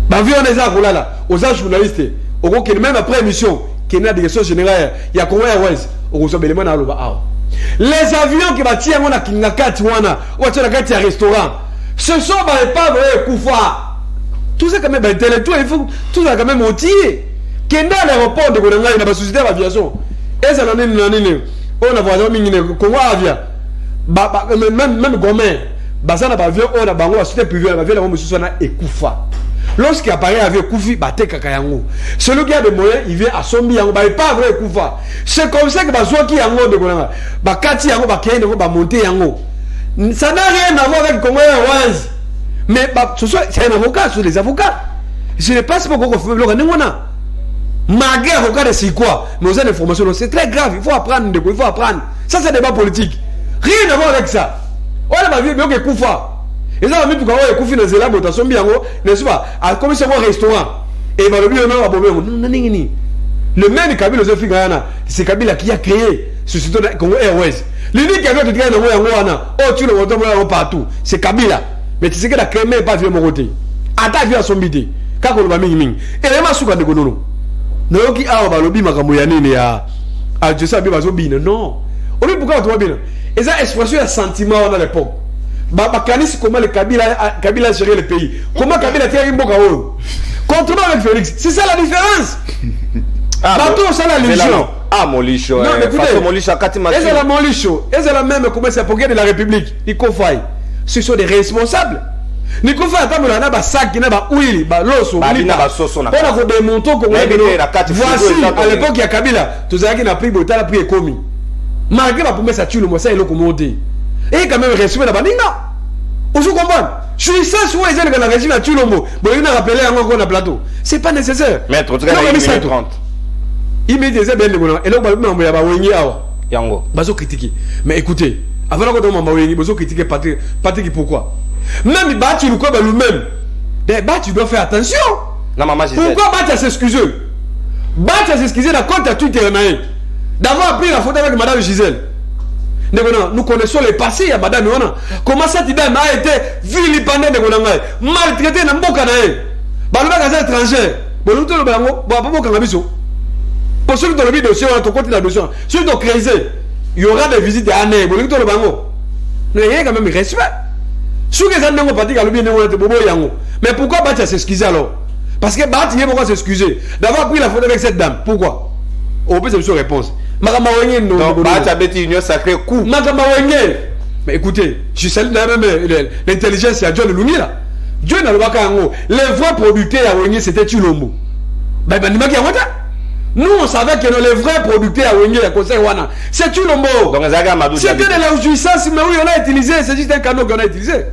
Ba vion eza kolala oza journaliste. Okokene même après émission qui na direction générale ya Congo Airways okosobelema na loba awa. Les avions qui battent à Kingakati wana ou à restaurant, ce sont pas vrai Koufa. Tout ça quand même intellectuel, il faut tout ça quand même outillé. Kenda l'aéroport de Konanga il y a pas société d'aviation. Et ça on a voisin mingine Congo avia. Même gomen. Basa na avion on a bango société privée avion la monsieur na et Koufa. Lorsqu'il apparaît avec Koufi, Bate Kakayango. Celui qui a des moyens, il vient à Sombi Yango, il pas vrai Koufa. C'est comme ça que Bazouaki Yango de Konanga, Bakati Yango, Bakayen Yango, Bamonte Yango. Ça n'a rien à voir avec Congo Airways. Mais c'est un avocat, ce sont des avocats. Je ne sais pas si pourquoi on fait le Renouana. Malgré avocat de c'est quoi? Mais aux informations, c'est très grave, il faut apprendre, il faut apprendre. Ça, c'est un débat politique. Rien à voir avec ça. On a vu, mais ok, Koufa. Et ça va mettre quand on est dans la rotation bien n'est-ce pas à comme c'est un restaurant et bah le bien le même Kabila Zofi Guyana c'est Kabila qui a créé ce site de Congo Airways l'unique qui a fait de créer oh tu le vois partout c'est Kabila mais tu sais que la créé mais pas vieux Moroté ata vieux son bidé quand on va mingi et les masuka de gonono no qui a ba lobi makambo ya nini ya a je sais bien bazo bina non on lui pourquoi on va bina et ça expression un sentiment dans l'époque. Comment le Kabila a géré le pays. Comment Kabila a tiré une boca haut. Contrairement avec Félix. C'est ça la différence. Bateau, c'est la religion. Ah, Molicho. Non, mais écoutez, est-ce la Molicho? Est-ce la même comment c'est pour de la République? Nico Faye. Ce sont des responsables. Nico Faye, attends, on a un sac, on a un huile, un l'os, on a des montants qu'on a. Voici, à l'époque, il y a Kabila. Tout ça qui a pris, il a pris commis. Malgré la promesse à tuer le mois, il a commandé. Et quand même respect la baninga. On se comprend. Je suis ça sur les gens qui ont régime à Tshilombo. Bon, il a rappelé un qu'on a plateau. C'est pas nécessaire. Maître, tu as 1 minute 30. Il me disait bien de bon. Et là, on va y avoir Yango. Bazo critiquer. Mais écoutez, avant qu'on m'a envoyé, Bazo critiquer Patrick pourquoi? Même Bati le quoi lui-même. Bati doit faire attention. Non, maman, pourquoi Bati s'excuser? Bati s'excuser dans compte à Twitter d'avoir pris la photo avec Madame Gisèle. Nous connaissons le passé à Madame Yona. Comment cette dame a été vilipendée de Gonanga, maltraitée dans Mboka Nae. Balba Gaza étranger. Bon, nous le bango, bon, pas Kangabiso. Pour ceux qui ont le dossier, on a tout côté la dossier. Ceux qui ont créé, il y aura des visites d'année. Bon, nous le bango. Mais il y a quand même respect. Ceux qui ont parti à l'objet de Bobo Yango. Mais pourquoi Batia s'excuser alors? Parce que Batia, pourquoi s'excuser? D'avoir pris la photo avec cette dame. Pourquoi? On peut se réponse. Mais écoutez, je salue l'intelligence de John Lungi là. John les vrais producteurs à Wengi c'était Tshilombo. Nous on savait que les vrais producteurs à Wengi c'est Tshilombo. C'était de la jouissance, mais oui on a utilisé, c'est juste un canot qu'on a utilisé.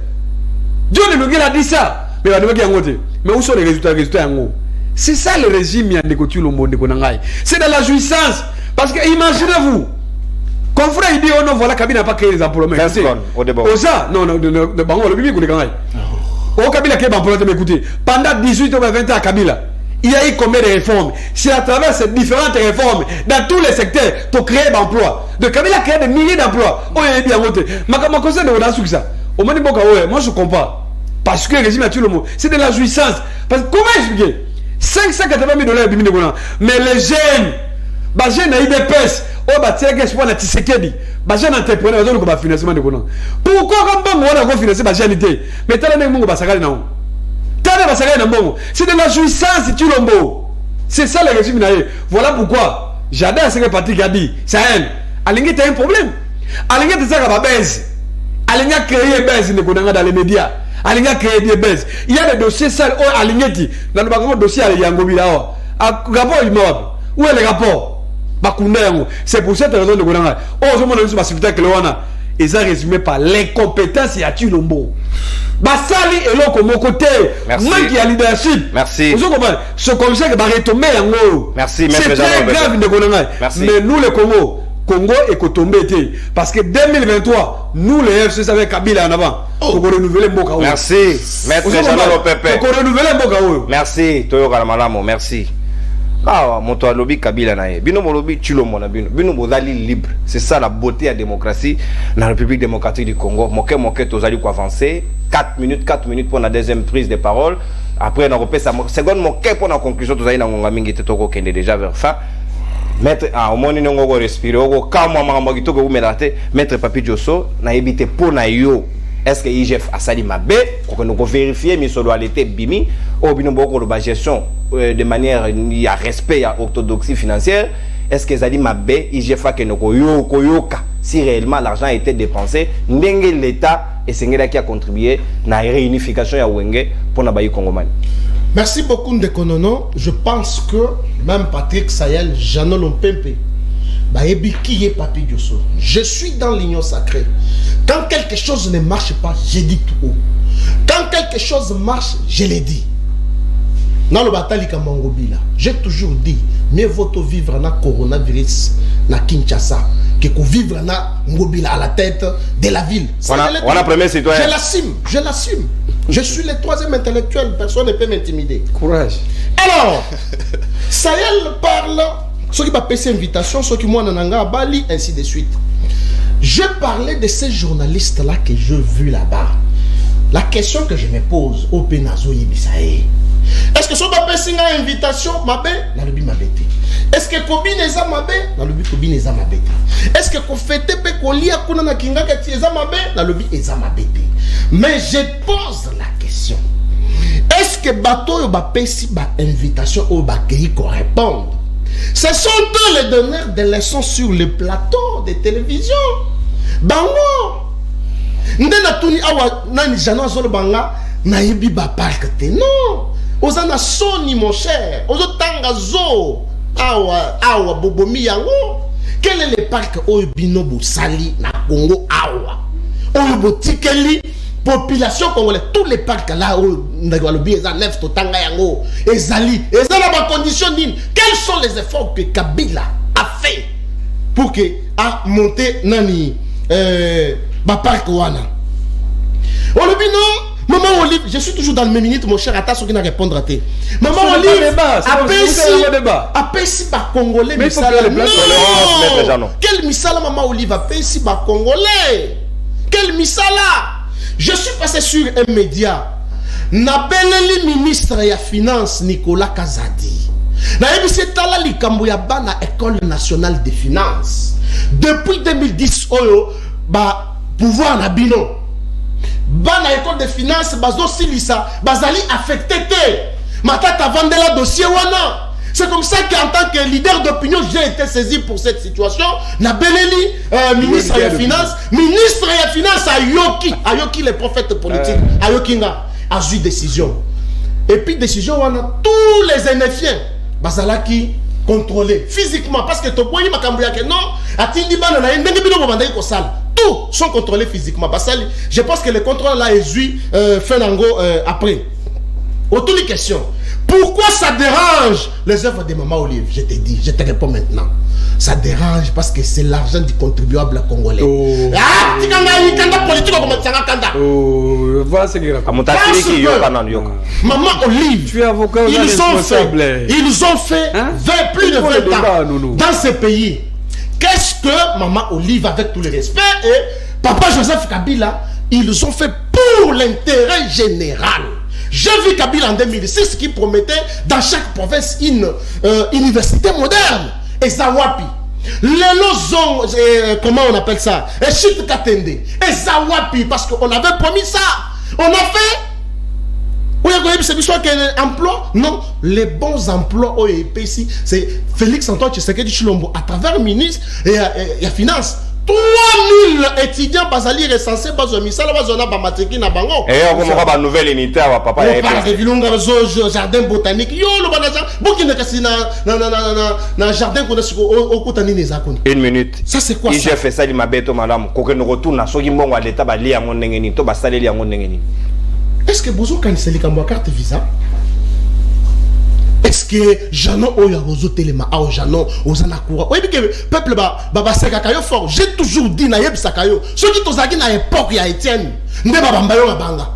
John Lungi a dit ça. Mais où sont les résultats? C'est ça le régime de Tshilombo. C'est de la jouissance. Parce que imaginez-vous, quand frère il dit oh non voilà Kabila n'a pas créé les emplois. Mais non, au Kabila qui est emploi, mais écoutez, pendant 18 ou 20 ans à Kabila, il y a eu combien de réformes? C'est à travers ces différentes réformes, dans tous les secteurs, pour créer d'emplois. Donc, Kabila a créé des milliers d'emplois. Oh, il est bien monté. Ma conseil de Ronald Souksa. Au moins, moi, je comprends. Parce que le régime a tué le mot. C'est de la jouissance. Parce que, comment expliquer? 580 000 $, mais les jeunes, les jeunes ont eu des pèses. Oh, bah, tiens, qu'est-ce qu'on a Tshisekedi? Les jeunes entrepreneurs, ils ont eu un financement de Gonan. Pourquoi, quand on a financé les jeunes? Mais t'as les gens qui ont c'est de la jouissance, tu l'ombo. C'est ça le régime. Voilà pourquoi j'adore ce que Patrick a dit. Ça aide. Alingue, tu as un problème. Alingue, tu sais que tu baisse. Alingue, créer baisse dans les médias. Alingue, créer des baisses. Il y a des dossiers sales. Alingue, dans le dossier, il y a un gobi là. Rapport, il mort. Où est le rapport? C'est pour cette raison de Gonan. Oh, je me dis que c'est que ils ont résumé par l'incompétence et à Tulombo. Basali et l'autre comme côté. Manque de leadership. Merci. Vous comprenez? Ce conseil va retomber en haut. Merci. C'est très grave de Gonan. Mais nous, le Congo est tombé. Parce que 2023, nous, les FC, avec Kabila en avant. Pour renouveler Mboka. Merci. Maître Jean-Lolo Pepe. Pour renouveler Mboka. Merci. Toyo Kalamalamo. Merci. Ah, mon toit lobby Kabila nae. Bino mo lobby chulo mona bino. Bino bozali libre. C'est ça la beauté de la démocratie dans la République démocratique du Congo. Moke tozali ko avancer 4 minutes pour la deuxième prise de parole. Après on repère ça seconde moke pour la conclusion tozali na ngonga mingi te toko kende déjà vers fin. Maître au moni ngo respirer o kamwa mama kitoko umelate Maître Papi Diosso na ebité pour na yo. Est-ce que IGF a sali mabe pour nous vérifier mais sur doit bimi ou bino boko la gestion de manière il y a respect il y a orthodoxie financière. Est-ce que Zali mabe IGF a que nous koyoka si réellement l'argent a été dépensé ndenge l'État et Sengela qui a contribué na réunification ya Wenge pour na bayi Congomani. Merci beaucoup Ndekonono. Je pense que même Patrick Sayel, Jeannot Lompempe, Baebi qui est Papi Diosso. Je suis dans l'union sacrée. Quand quelque chose ne marche pas, je dis tout haut. Quand quelque chose marche, je l'ai dit. Dans le bataille Kamangobila, j'ai toujours dit, mieux vaut vivre dans le coronavirus na Kinshasa que vivre dans Ngobila à la tête de la ville. On a premier citoyen. Je l'assume. Je suis le troisième intellectuel, personne ne peut m'intimider. Courage. Alors, Sahel parle, ceux qui m'ont passé invitation, ceux qui m'ont en Bali, ainsi de suite. Je parlais de ces journalistes-là que j'ai vus là-bas. La question que je me pose au Penazo Yebisae, est-ce que ce n'est pas une invitation, est-ce que Kobi n'est pas mabé? Kobi n'est pas mabé. Est-ce que Kofete pe kolia kuna na kinga kati eza mabé? Eza mabé. Mais je pose la question. Est-ce que bateau ba pesi ba invitation au ba kei ko répondre? Ce sont eux les donneurs de leçons sur le plateau de télévision. Bango. Ndena tuni awa nani jana zolo banga na yebi ba park te. Non. Ozana soni mon cher. Ozo tanga zo. Awa bobomi yango. Quel est le parc Oyo Bo Sali na Congo awa? Oyo Bo Tikeli population congolaise tous les parcs là où ndagalobi eza neuf totanga yango ezali ezala ba condition d'une. Quels sont les efforts que Kabila a fait pour que a monter nani ba parc wana? Olobino Maman Olive, je suis toujours dans le même minute, mon cher, attends ce qui n'a répondre à tes. Maman Olive, apesi ba Congolais, misala. Non, quel misala Maman Olive apesi ba Congolais? Quel misala? Je suis passé sur un média. Nabeleli ministre ya finance Nicolas Kazadi. Na ebisi tala likambo ya bana école nationale des finances. Depuis 2010 oyo ba pouvoir na bino. Bana école de finances bazo silisa bazali affecté te matata vandela dossier wana. C'est comme ça qu'en tant que leader d'opinion j'ai été saisi pour cette situation. Na beleli ministre des finances ayoki les prophètes politiques ayokinga a eu décision. Et puis décision wana tous les énéfiens bazalaki contrôlés physiquement parce que to boyi makambo yake non atindi bana na ndenge bino bandai ko sala. Tous sont contrôlés physiquement. Je pense que le contrôle là est fait après. Autour des questions. Pourquoi ça dérange les œuvres de Maman Olive? Je te dis, je te réponds maintenant. Ça dérange parce que c'est l'argent du contribuable congolais. Ah, tu as un politique comme ça, voilà ce qu'il y a. Maman Olive, tu es avocat, ils ont fait plus de 20 ans dans ce pays. Qu'est-ce que Maman Olive, avec tout le respect, et Papa Joseph Kabila, ils ont fait pour l'intérêt général? J'ai vu Kabila en 2006 qui promettait dans chaque province une université moderne. Et Zawapi. Les lozons, comment on appelle ça? Et Chit Katende. Et Zawapi, parce qu'on avait promis ça. On a fait. Oui, c'est l'histoire qu'un emploi. Non, les bons emplois au ici, c'est Félix Antoine Tshisekedi Chilombo à travers le ministre et la finance. 3000 étudiants basali recensés bazo misala bazo na ba matriki na bango. Et on va nouvelle unité à papa et par vilunga zo jardin botanique yo lo banaza bokine kasi na jardin ko au kutani les akoni. Une minute. Ça c'est quoi ça? J'ai fait ça il m'a beto madame ko que nous retourne soki mbongo à l'état ba li yango ndengeni to ba saleli yango ndengeni. Est-ce que bozo kan seli kambo carte visa? Est-ce que Janon Oya Rozo Telema a Janon Ozanakura? Oui, que peuple Baba Sekakayo fort. J'ai toujours dit Naïeb Sakayo. Ceux qui t'ont dit à l'époque, il y a Étienne. Nebabambayo Banga.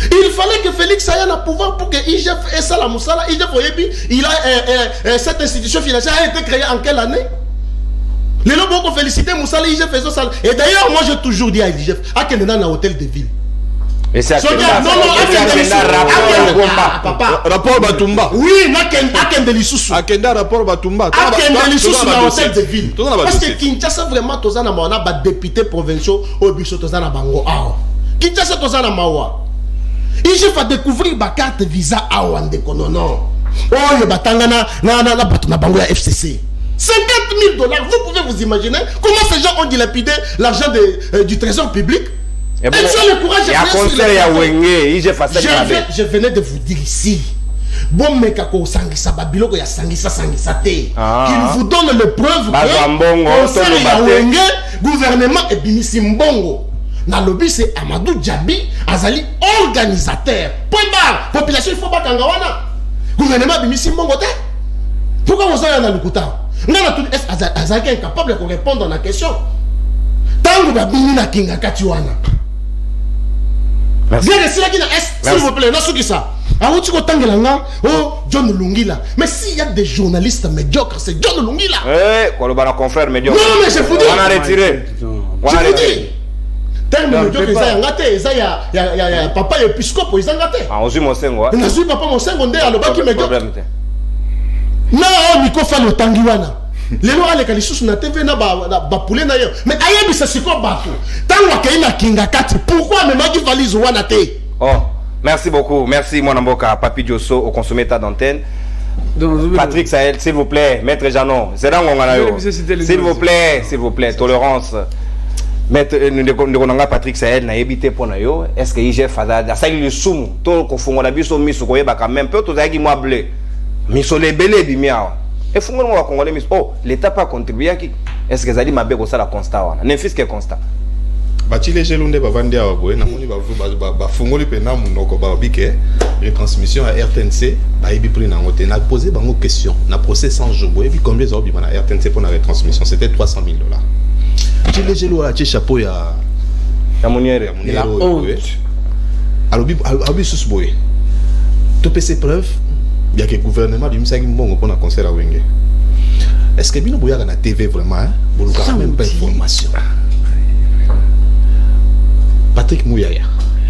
Il fallait que Félix Sayan a pouvoir pour que IGF et Salah Moussala, IGF Oyebi, il a cette institution financière a été créée en quelle année? Les lobos ont félicité Moussala, IGF et Salah. Et d'ailleurs, moi j'ai toujours dit à IGF, à quel moment dans l'hôtel de ville? Et c'est papa. Rapport Batumba. Oui, Akende Lisusu. Akenda rapport Batumba. Akende Lisusu dans l'hôtel de ville. Parce que Kinshasa vraiment tozana mawana ba député provinciaux au biso tozana bango awa. Kinshasa tozana mawa. Il je fait découvrir ba carte visa awa ndeko non. Oh le batanga na batu na bango ya FCC. 50 000 $. Vous pouvez vous imaginer comment ces gens ont dilapidé l'argent du trésor public? Et bon, le courage, je venais de vous dire ici. Bon, mais kako sangisa babilo ya sangisa te. Qu'il vous donne le preuve que conseil ya wenge gouvernement et binisi mbongo. Na lobby c'est Amadou Djabi azali organisateur. Point barre. Population il faut pas kangawana. Gouvernement binisi mbongo te. Pourquoi vous avez na lukuta? Ngana tout est azaki incapable de répondre à la question. Tango ba binina kinga katiwana. Merci. S'il vous plaît, ça. Oh, John Lungila. Mais s'il y a des journalistes médiocres, c'est John Lungila. Eh, quoi le confrère médiocre. Non, mais je vous dis. On a retiré. Je vous dis. Terme médiocre, il y a papa épiscope, ils ont gâté. Ah, on suit mon sengo. On a suivi papa mon sengo, on est à le bas qui médiocre. Non, Nico fait le tangiwana. Les lois les calissus na TV na ba poulet na yo. Mais ayebi c'est quoi bateau? Tant que ina kinga kati. Pourquoi me magi valise wana te? Oh, merci beaucoup. Merci mon amboka Papi Diosso au consommateur d'antenne. Patrick Sahel, s'il vous plaît, maître Janon. C'est là où on a yo. S'il vous plaît, tolérance. Maître nous Patrick Sahel na ebité pour na yo. Est-ce que IGF fada ça le soum to ko fongola biso miso ko yeba quand même peu to zaki moi blé. Miso le belé bimiao. Et Fungo Congolais, oh, l'État pas contribué à qui? Est-ce que ça dit ma bête ça la constat? N'est-ce que constat? Bachile Gelunde va vendre à Ogoé, Namoni va Fungo le pena Mounoko Barbike, retransmission à RTNC, Baïbi pris dans l'hôtel. N'a posé une question, n'a procès sans jour, et puis combien d'heures à RTNC pour la retransmission? C'était 300 000 $. Bachile Gelou a acheté chapeau à Monière. La honte. Alors, sous boy. Topé ses preuves. Il y a que le gouvernement du Missagi Mbongo pour un concert à Wenge. Est-ce que vous avez la TV vraiment? Vous n'avez même pas d'information. Patrick Mouyaya,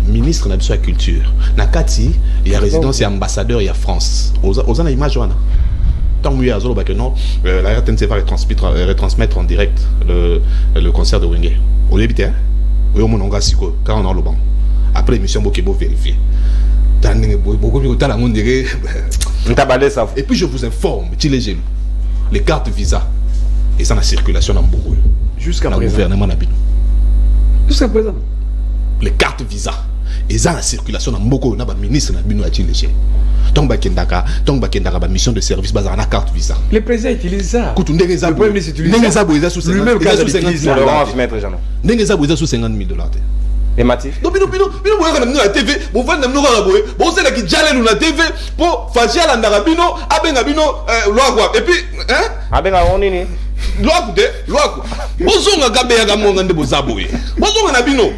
ministre de la Culture. Nakati, il y a résidence et ambassadeur, il y a France. Vous avez l'image, tant Mouyaya, la RTNC va retransmettre en direct le concert de Wenge. Vous l'avez vu, vous avez vu, car on a le banc. Après l'émission, vous pouvez vérifier. Et puis je vous informe, les cartes visa, et ça la circulation dans beaucoup. Jusqu'à présent. Gouvernement Jusqu'à présent. Les cartes visa, et ça la circulation dans beaucoup. Le ministre n'a pas utilisé. Donc bakendaka mission de service basée sur la carte visa. Le président utilise ça. Le premier ministre utilise ça. Lui-même, maître Jean. $50 000. Et Matif? Donc bino boyaka na la TV, bo vanda mnoka na boye, bo sela ki jale na TV pour facial andara bino, abenga bino loi quoi. Et puis hein? Abenga onini? Loi coûte, loi quoi. Bozonga gabe ya gamonga nde bozaboye. Bozonga na bino.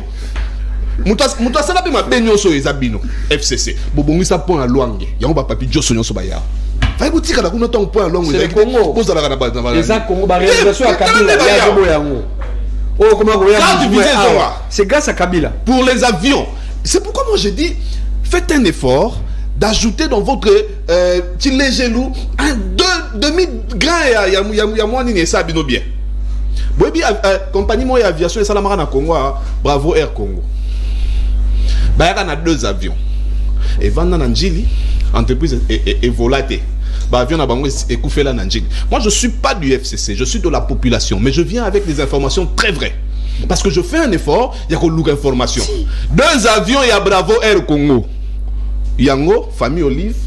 Muta sala pe ma benyo so ezabino FCC. Bobongisa pon na Lwange. Yango ba papi Joso nyonso ba ya. Fa ibutika na kuna ton pon na Lwange. C'est le Congo. Bozala kana ba. Les Congo ba réalisation à Kabila ya bo yango. Oh, comment c'est grâce à Kabila. Pour les avions. C'est pourquoi moi j'ai dit, faites un effort d'ajouter dans votre Tilégelou un demi-grain il y a moins de ça bien. Bobi compagnie moi aviation et Salamara na Congo, bravo Air Congo. Bah il y a 2 avions. Et Vanda Nanjili, entreprise est volatée. Moi je suis pas du FCC, je suis de la population, mais je viens avec des informations très vraies. Parce que je fais un effort, il y a qu'on information. 2 avions, il y a Bravo Air Congo. Yango, famille Olive,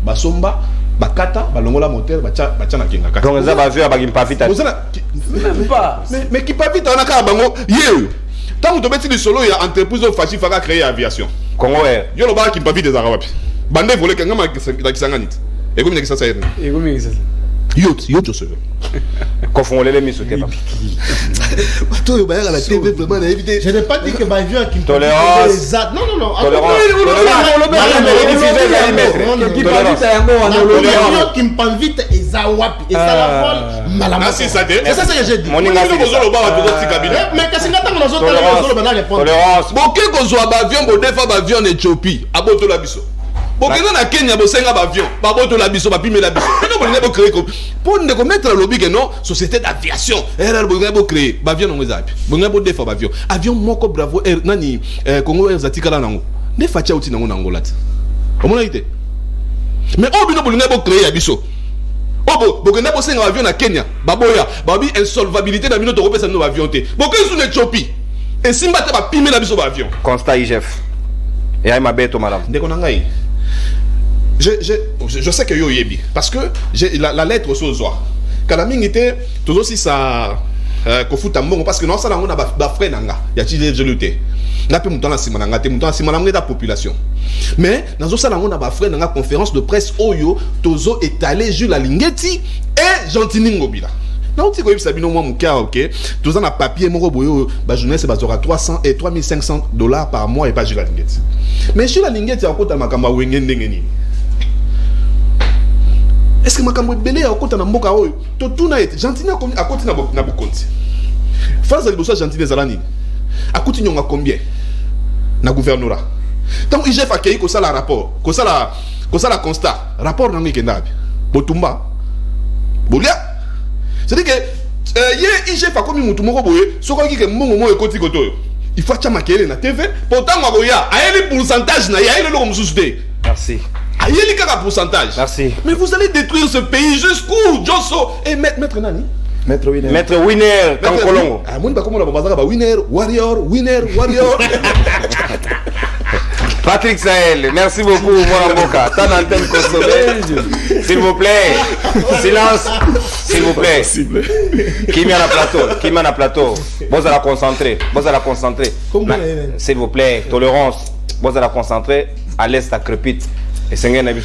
Basomba, Bakata, Balongola Motel, Bachana Kinga. Donc ça va faire bagim pas vite. Même pas. Mais qui pas vite on a qu'à bango. Yé. Tant que tu es du solo, il y a entreprise Fachi Faka créer aviation. Congo Air. Yo lo ba qui pas vite des arabes. Bande volé kanga ma kisanganit. Et comme il ça ça. Et comme il ça. Yo je sais. Confondez les mises au Québec. Toi yo ba la TV vraiment na éviter. Je n'ai pas dit que Bavio a qui tolérance. Non. Tolérance. Qui me parle vite et ça wapi et ça la folle malama. C'est ça que j'ai dit. Mais qu'est-ce que tu as Tolérance. Boké ko zo ba avion bo defa ba avion en Éthiopie, aboto la biso. Boké na Kenya bo senga ba avion, ba aboto la biso, ba pime la biso. Non bo ne créer ko. Pour ne ko mettre le lobby que non, société d'aviation. Erreur bo ngabo créer, ba avion ngo zapi. Bo ngabo defa ba avion. Avion moko Bravo Air nani Congo Air zatikala nango. Ne facha uti nango nango lat. Omona ite. Mais obino bo ngabo créer ya biso. Obo, bokenda bosenga avion na Kenya, baboya, babi insolvabilité na bino to kopesa no avion te. Bokenzu na Éthiopie. Et simba te ba pime na biso ba avion. Constat IGF. Et aïe ma bête madame. Ndeko nangai. Je sais que yo yebi parce que j'ai la lettre sur Zoa. Kalamingi était tout aussi ça kofuta mbongo parce que non ça na ba frère nanga. Ya ti je lutter. Na pe mutana simananga te mutana simananga da population. Mais dans ça na ba frère nanga conférence de presse oyo tozo étalé Jules Alingeti et Gentini Ngobila. Non, tu sais, Sabino, moi, mon cas, ok. Tous en a papier, mon robot, bah, je ne sais pas, aura 300 et 3500 $ par mois et pas Jules Alingeti. Mais Jules Alingeti, à côté de ma camba, est-ce que ma camba est belle à côté de ma boca? Tout n'a été gentil à côté de ma compte. Face à l'iboussa gentil Zalani. À côté de combien? Na gouvernorat. Tant que IGF a créé que ça la rapport, que ça la constat, rapport n'a rien qu'un Botumba. Boulia. C'est-à-dire que IGF a commis mon tout mon boye, ce qu'on dit que mon moment est côté côté. Il faut que tu aies na TV. Pourtant, moi, il y a un pourcentage, il y a un souci. Merci. Il y a un pourcentage. Merci. Mais vous allez détruire ce pays jusqu'où, Josso et Maître Nani? Maître Winner. Maître Winner, Kankolongo. Ah, moi, comment on va Winner, Warrior. Patrick Sahel, merci beaucoup, mon Mboka. T'as l'antenne consommée. S'il vous plaît. Silence. S'il vous plaît. Qui met à la plateau? Vous allez la concentrer. S'il vous plaît. Tolérance. Vous allez la concentrer. À l'est, à crepite. Et c'est un avis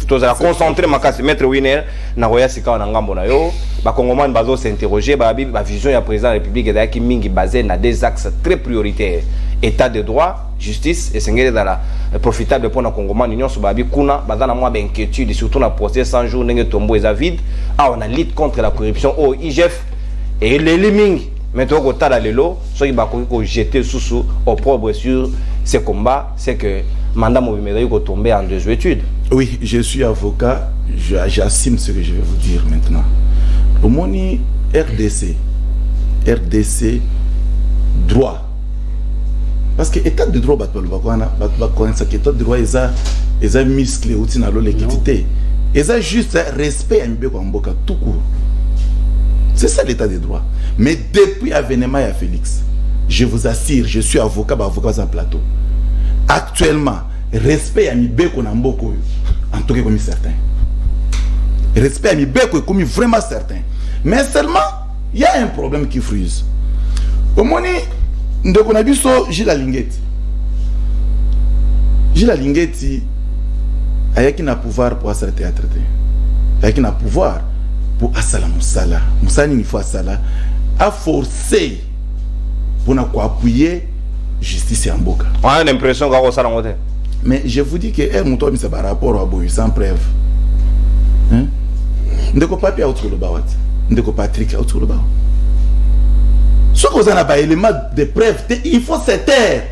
tous à la concentrer. Ma casse. Maître Winner, Naroya Sika en Angambo na yo. Ba Congoman bazo s'interroger. Ba vision ya président de la République et qui mingi basé na des axes très prioritaires. État de droit, justice et c'est profitable pour nos Congomans union sur babi kuna bazana moi d'inquiétude surtout dans le procès 100 jours n'engé tombeau et vide. Ah on a lutte contre la corruption au IGF et les liming maintenant au tas lelo soit il va jeter sous opprobre sur ces combats c'est que mandat Mobimedo ko tomber en désuétude. Oui, je suis avocat, j'assume ce que je vais vous dire maintenant. Au moni RDC droit. Parce que l'état de droit, l'état de droit, ils ont musclé aussi dans l'équité. Ils ont juste respect à Mboka tout court. C'est ça l'état de droit. Mais depuis l'avènement à Félix, je vous assure, je suis avocat en plateau. Actuellement, respect à Mboka en tout cas comme certain. Respect à Mboka comme vraiment certain. Mais seulement, il y a un problème qui frise. Au moment ndeko na biso Gilles Alingeti. Gilles Alingeti ayaki na pouvoir pour asala théâtre te. Ayaki na pouvoir pour asala musala. Musala ni faut asala a forcé pour na ko appuyer justice en mboka. On a l'impression qu'on ça dans mais je vous dis que un moto mi par rapport à Boyu sans preuve. Hein? Ndeko papier autour le bawat. Ndeko Patrick autour le bawat. Ce que vous avez un élément de preuve, il faut se taire.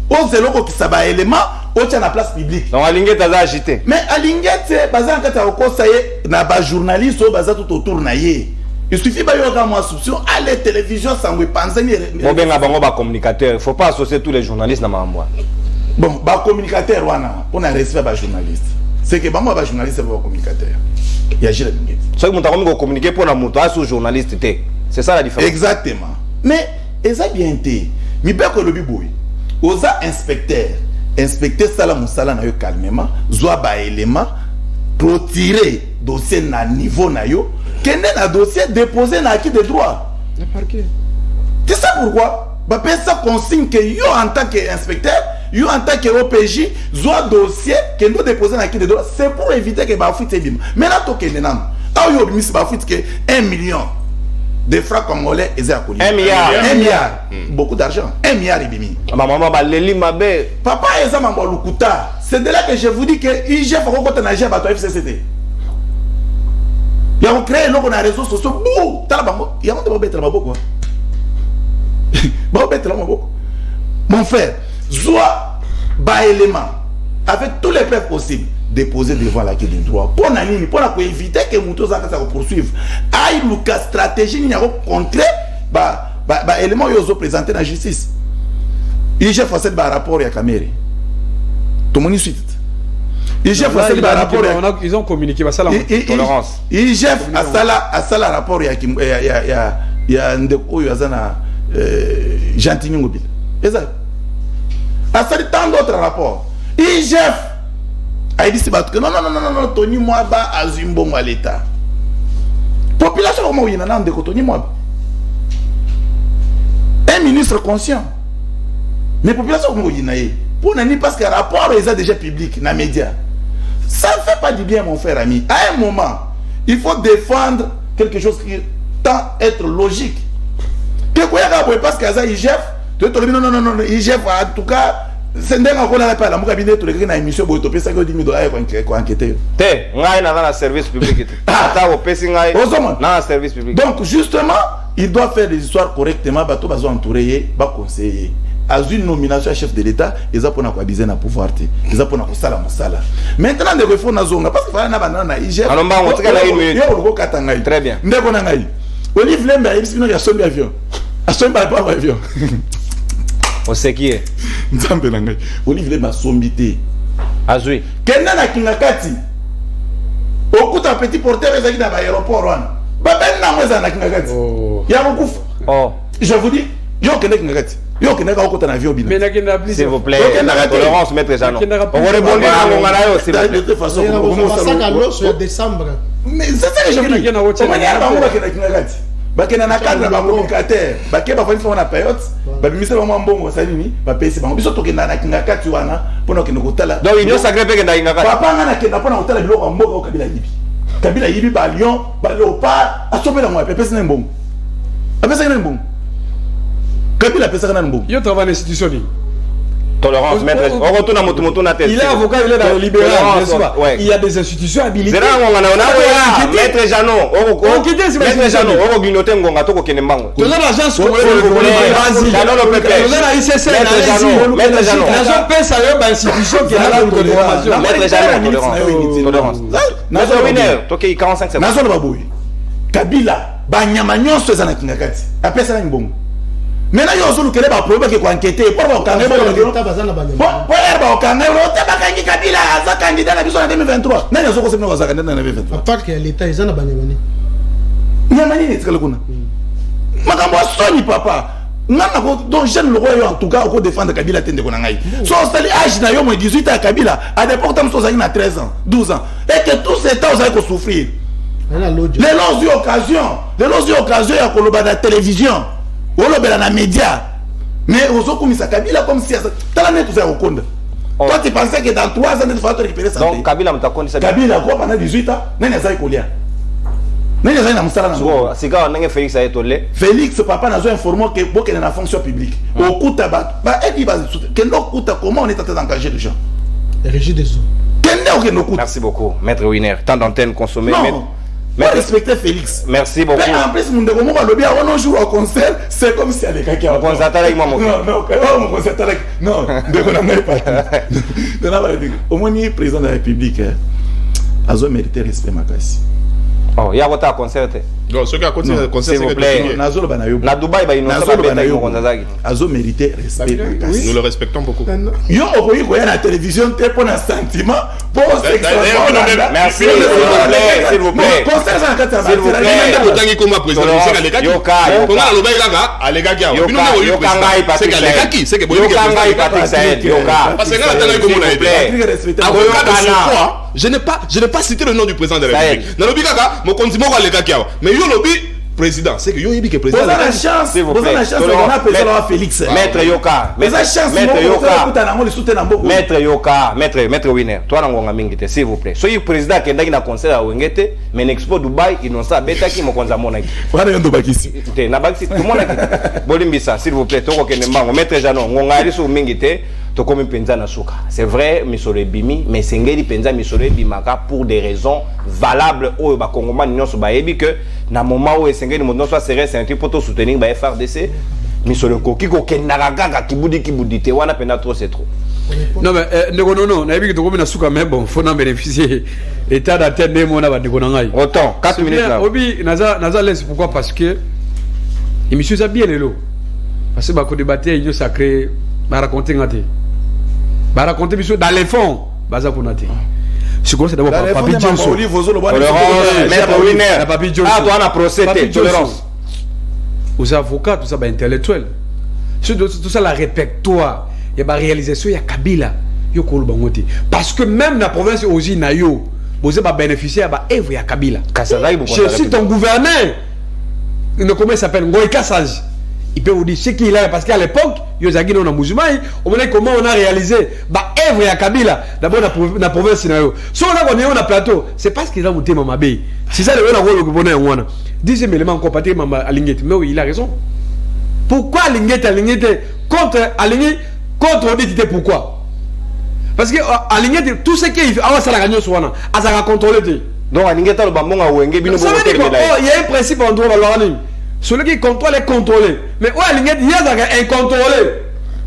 On sait que ça va élément, on tient la place publique. Donc Alingeti a agité. Mais Alingeti, bazan quand on conseille, na ba journaliste ou bazan tout autour na yé. Il suffit de avoir une soupçon à la télévision sans vous penser. Bon ben avant ba communicateur, il faut pas associer tous les journalistes dans ma moi. Bon, ba communicateur wana, on a respect ba journaliste. C'est que ba moi ba journaliste ba communicateur. Il y a Gilles Alingeti. Ce que vous communiquer pour la moto à sous journaliste. C'est ça la différence. Exactement. Mais ça bien été. Mi be ko lobi boy. Oza inspecteur sala musala na yo calmement, zoa ba élément retirer dossier na niveau na yo, kende na dossier déposé na acquis de droit. Le parquet. C'est ça pourquoi ba pesa consigne que yo en tant qu'inspecteur, yo en tant que OPJ, zoa dossier kende déposé na acquis de droit, c'est pour éviter que ba fuite bim. Mais là to kende nan. Ah yo bimi ba fuite que 1 million de francs congolais et 1 milliard. 1 milliard. Beaucoup d'argent. 1 milliard et demi. Maman ba leli mabe. Papa eza mambo lukuta. C'est de là que je vous dis que IGF faut qu'on ait un bateau FCCT. Il y a créé l'on a réseaux sociaux. Bouh, t'as la bango. Il y a un de bête là-bas quoi. Bon bête là-bas. Mon frère, zoa ba élément avec tous les preuves possibles déposer devant la quai des droits pour n'anini pour éviter que Mouto Zaka ça poursuive aïe Lucas stratégie n'y a contrer ba élément yozo présenté dans la justice il j'ai fait ba rapport ya Kamere tout monde suite il j'ai fait ba rapport ils ont communiqué ba ça la tolérance il j'ai à ça rapport ya ndeko yo azana gentil mobile et ça à ça tant d'autres rapports il j'ai il dit que non, Tony Mwaba a Zimbongo à l'État. Population, comment il y en a de Tony Mwaba? Un ministre conscient. Mais population, comment il y en a? Pour n'ani parce que le rapport est déjà public dans les médias. Ça ne fait pas du bien, mon frère ami. À un moment, il faut défendre quelque chose qui tend à être logique. Parce que ça, IGF, non, IGF, en tout cas, c'est ndenge ko na pas la mukabine to le na émission bo to pesa ko 10 000 dollars ko enquêter te ngai na service public ata o pesi ngai na service public. Donc justement il doit faire des histoires correctement bato bazo entourer ba conseiller à une nomination à chef de l'état ils a pona ko abiser na pouvoir te ils a pona ko sala musala maintenant de refo na zonga parce que fala na banana na IGF alomba on tika na une minute yo ko kata ngai très bien ndeko na ngai Olive Lemba il sino ya sombi avion a sombi pas avion. On sait qui est. Nzambe na ngai. Olive Lemba sombité. Azui. Kenda na kingakati. Okuta petit porteur ezaki na aéroport wana. Ba ben na mweza na kingakati. Ya kukufa. Oh. Je vous dis, yo kenda kingakati. Yo kenda ka okuta na avion bila. Mais na kenda s'il vous plaît. Tolérance maître Jean. On rebondit na ngona yo c'est de toute façon. Ça à l'os en décembre. Mais c'est ça que je vous dis. On va dire ba ngona kenda kingakati. Bakena na cadre ba communicateur bake ba fani fona période ba bimisa ba mbongo salini ba pesi ba biso tokenda na kingakati wana pona kende kotala donc union sacrée pe kenda kingakati papa ngana kenda pona kotala biloko mboka Kabila yibi ba lion ba léopard asopela mo pesi na mbongo apesa na mbongo Kabila pesa na mbongo yo travaille institution ni tolérance maître on retourne à moto na tête il est avocat il est dans le libéral il y a des institutions habilitées maître Jano maître Jano on ginote ngonga to ko kene mbango to l'agence congolaise Jano le PP la ICC maître Jano l'agence pesa yo ba institution qui est là pour l'information maître Jano tolérance nazo winner to ke 45 secondes nazo ba boy Kabila ba nyama nyonso ezana kingakati apesa na mbongo. Maintenant, il y a aussi le problème qui est enquêté. Pourquoi on a Kabila a candidat en 2023. Non, il y a aussi le candidat en 2023. À part que l'État est en Banyamani. Nyamani n'est pas le cas. Madame Sony, papa. Non, donc jeune le roi en tout cas au défendre Kabila tende konangai. So sali âge na yo mo 18 ans Kabila à l'époque tam so na 13 ans, 12 ans. Et que tout ce temps vous allez souffrir. Les longues occasions, il y a la télévision. On le na média Mais ozokomisa Kabila comme si tala net tout ça au compte. Toi tu pensais que dans 3 ans il faut récupérer ça. Donc Kabila mtakondi ça. Kabila quoi pendant 18 ans, nani azai kolia. Nani azai na musala na. Bon, c'est quand on Félix a été Félix papa n'a informé que bon qu'il est dans la fonction publique. Au kuta ba et il va que no kuta comment on est en train d'engager les gens. Régie des eaux. Merci beaucoup, Maître Winner. Temps d'antenne consommée. Non. Mais respecter Félix. Merci beaucoup. Mais en plus, mon développement va le bien. On joue au concert, c'est comme si elle est quelqu'un. On concert avec moi, mon frère. Non, on concert avec. Non, on n'a pas dit. Au moins, il est président de la République. A mérité respect, Makassi. Oh, il y a votre concert. Non, ceux qui ont continué le concert, s'il vous plaît. Na Dubaï, il y a Azo mérité respect. Nous le respectons beaucoup. Yo, il y a la télévision, tu pour un sentiment. Merci, s'il vous plaît. S'il vous plaît. Je n'ai pas cité le nom du président de la République. Mais yo lobby président, c'est que yo yebi que président. Vous avez la chance. Vous avez la chance on appelle ça Félix. Maître Yoka. Maître Winner. Toi na mingite s'il vous plaît. Soyez président kendaki na concert à Wengete, mais n'expo Dubaï innocent betaki mo konza mona ki. Wana yondo bakisi. Te na bakisi tout mona ki. Bolimbisa s'il vous plaît toko kende mbango maître Janon ngongali so mingite. Comme penza na suka. C'est vrai, misolo bimi, mais sengeli penza misolo bimaka pour des raisons valables au ba Congolais nyonso ba yebi que na moment où sengeli mo soit sérieux c'est un truc pour te soutenir ba FRDC misolo koki ko kenaka kaka kibudi te wana pena trop c'est trop. Non mais non, na yebi que to na suka mais bon, faut en bénéficier. État d'atteindre des mona ba ndeko ngai. Autant 4 minutes là. Obi naza laisse pourquoi parce que émission ça bien lelo. Parce que ba ko débattre yo sacré ba raconter ngate. Bah raconter dans les fonds baza konate. Je commence d'abord par Papi Johnson. Maître Winner. Ah toi on a procès tolérance. Aux avocats tout ça ba intellectuel. Tout ça la répertoire, il y a ba réalisation il y a Kabila yo ko bangote parce que même la province aussi na yo vous pas bénéficier ba œuvre ya Kabila. Je suis ton gouverneur. Comment il s'appelle Ngoï Kassage. Il peut vous dire ce qu'il a parce qu'à l'époque, Yozagi non musulman, on m'a comment on a réalisé bah œuvre ya Kabila d'abord na province nayo. Si on a on a plateau, c'est parce qu'il a monté mama bé. C'est ça le rôle que bonheur wana. Deuxième élément compaté mama Alingete, mais oui, il a raison. Pourquoi Alingete contre Alingete contre Odité pourquoi? Parce que Alingete tout ce qu'il fait avant ça la gagner sur wana, azaka contrôler. Donc Alingete le bambonga wenge bino bobo terminer. Il y a un principe en droit valoir. Celui qui contrôle est contrôlé. Mais où est incontrôlé?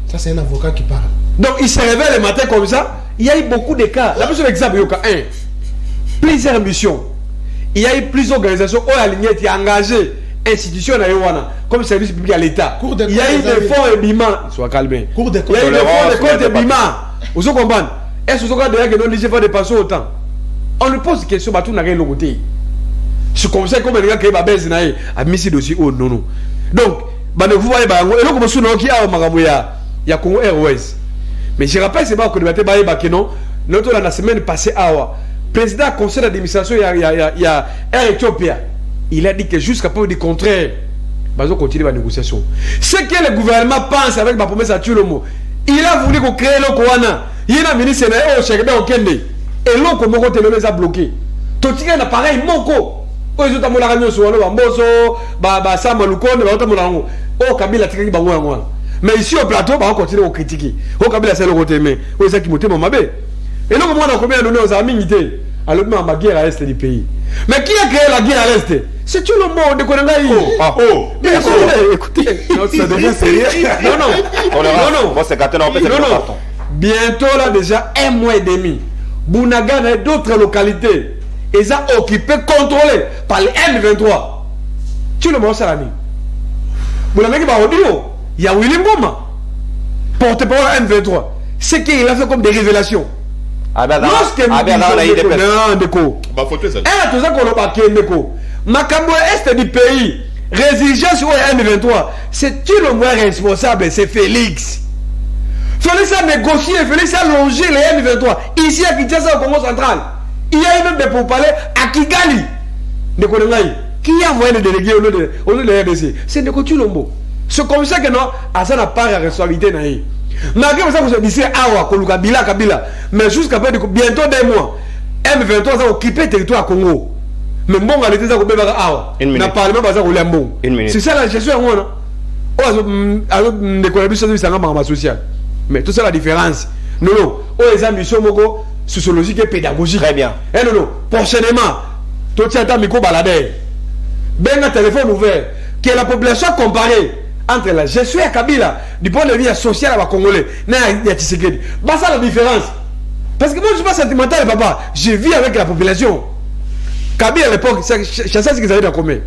Ça, c'est un avocat qui parle. Donc, il se réveille le matin comme ça. Il y a eu beaucoup de cas. La plus exemple, il y a eu plusieurs missions. Il y a eu plusieurs organisations où il y a engagé institutions comme service public à l'État. Il y a eu des fonds et bimans. Sois calme. Il y a eu des fonds et bimans. Vous comprenez? Est-ce que vous avez dit que nous devons dépenser autant? On lui pose des questions, tout n'a rien de côté. Je conseille comme les gars qui ont baisé naïe à Missi aussi oh non non donc vous voyez et donc comme sous qui a magaboya il y a Congo Airways mais je rappelle c'est pas que débatté ba que non l'autre la semaine passée président conseil d'administration il y a Air Ethiopia il a dit que jusqu'à preuve du contraire bazo continuer la négociation ce que le gouvernement pense avec ma promesse à tuer le mot il a voulu qu'on crée le Kouana il y a un ministre au Chekebe au Kende et l'autre moko te les a bloqué tout il y a un appareil moko ils ont la réunion sur le bamboso, Sam Lukone, Kabila Tiki Bango. Mais ici au plateau, on continue à critiquer. Au Kabila, c'est le côté, mais où est-ce qu'il m'a mabé? Et donc, on a combien donné aux amis à l'autre moment, la guerre à l'est du pays. Mais qui a créé la guerre à l'est? C'est tout le monde de Konangaï. Écoutez, ça devient sérieux. Non. Bientôt, là, déjà, 1 mois et demi, Bounagan et d'autres localités. Ils ont occupé, contrôlé par les M23. Tu le montres ça l'année. Vous l'avez dit, il y a William Goma, porte-parole M23. Ce qu'il a fait comme des révélations. Lorsque nous Makambo est du pays, résigence sur M23, c'est tu le moins responsable, c'est Félix. Félix a négocié, Félix a longé les M23 ici à Kinshasa au Congo central. Il y a même des pourparlers à Kigali. Qui a envoyé le délégué au nom de la RDC? C'est Ndeko Tulombo. c'est comme ça que non ça n'a pas la responsabilité naïe malgré ça vous avez dit awa koluka Kabila mais jusqu'à bientôt 2 mois M23 va occuper le territoire Congo mais bon on a été ça ko beba awa na parlement baza ko lembo c'est ça la gestion on a des collaborations ça ngamba social mais tout ça la différence non les ambitions moko sociologique et pédagogique très bien non prochainement tout ça ta micro balader ben un téléphone ouvert que la population comparée entre la gestion à Kabila du point de vue social à la Congolais il y a Tshisekedi bah ça la différence parce que moi je suis pas sentimental papa je vis avec la population Kabila à l'époque c'est ça ce qu'ils avaient dans combien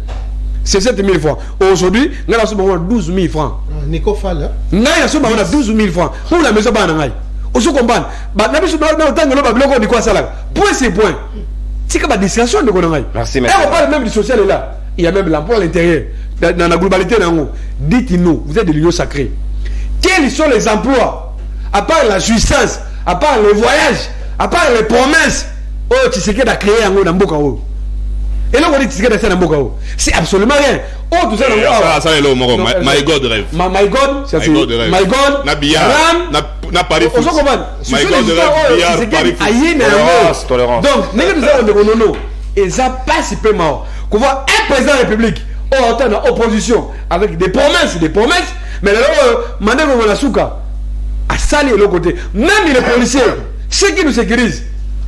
c'est 7 000 francs aujourd'hui nous avons 12 000 francs Nico Fall nous avons 12 000 francs pour la maison banangai on comprend bah n'a pas autant que le bloc de quoi ça là point c'est point c'est comme la discrétion de Konangai merci et on parle même du social là il y a même l'emploi à l'intérieur dans la globalité dites-nous vous êtes de l'union sacrée quels sont les emplois à part la jouissance à part les voyages à part les promesses oh tu sais qu'il a créé un dans Mboka et là on dit tu sais qu'il a fait dans Mboka c'est absolument rien oh tout ça ça est là my god rêve my god c'est my god na billard na Paris foot my god rêve billard tolérance donc nous avons non et ça passe peu mort qu'on voit un président de la République en opposition avec des promesses mais là maintenant on a souka à salir de l'autre côté même les policiers ceux qui nous sécurisent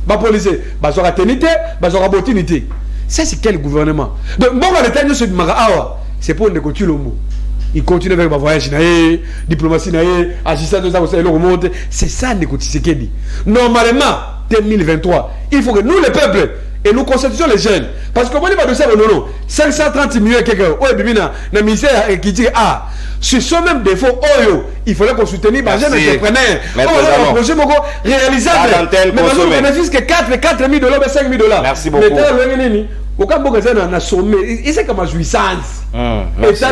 les policiers ils auront ténité ils auront botinité ça c'est quel gouvernement donc bon on est sur Marawa c'est pour ne continuer le mot il continue avec ma voyage diplomatie assistance de ça vous savez le remonte c'est ça Tshisekedi normalement 2023 il faut que nous les peuples et nous constituons les jeunes parce que moi je vais dire non 530 millions quelqu'un na ministère qui dit ce sont même des faux il fallait qu'on soutenir les jeunes entrepreneurs projet réalisable mais nous bénéficie que 4 000 dollars et 5 000 dollars merci beaucoup au cas où on a sommé et c'est comme une jouissance et ça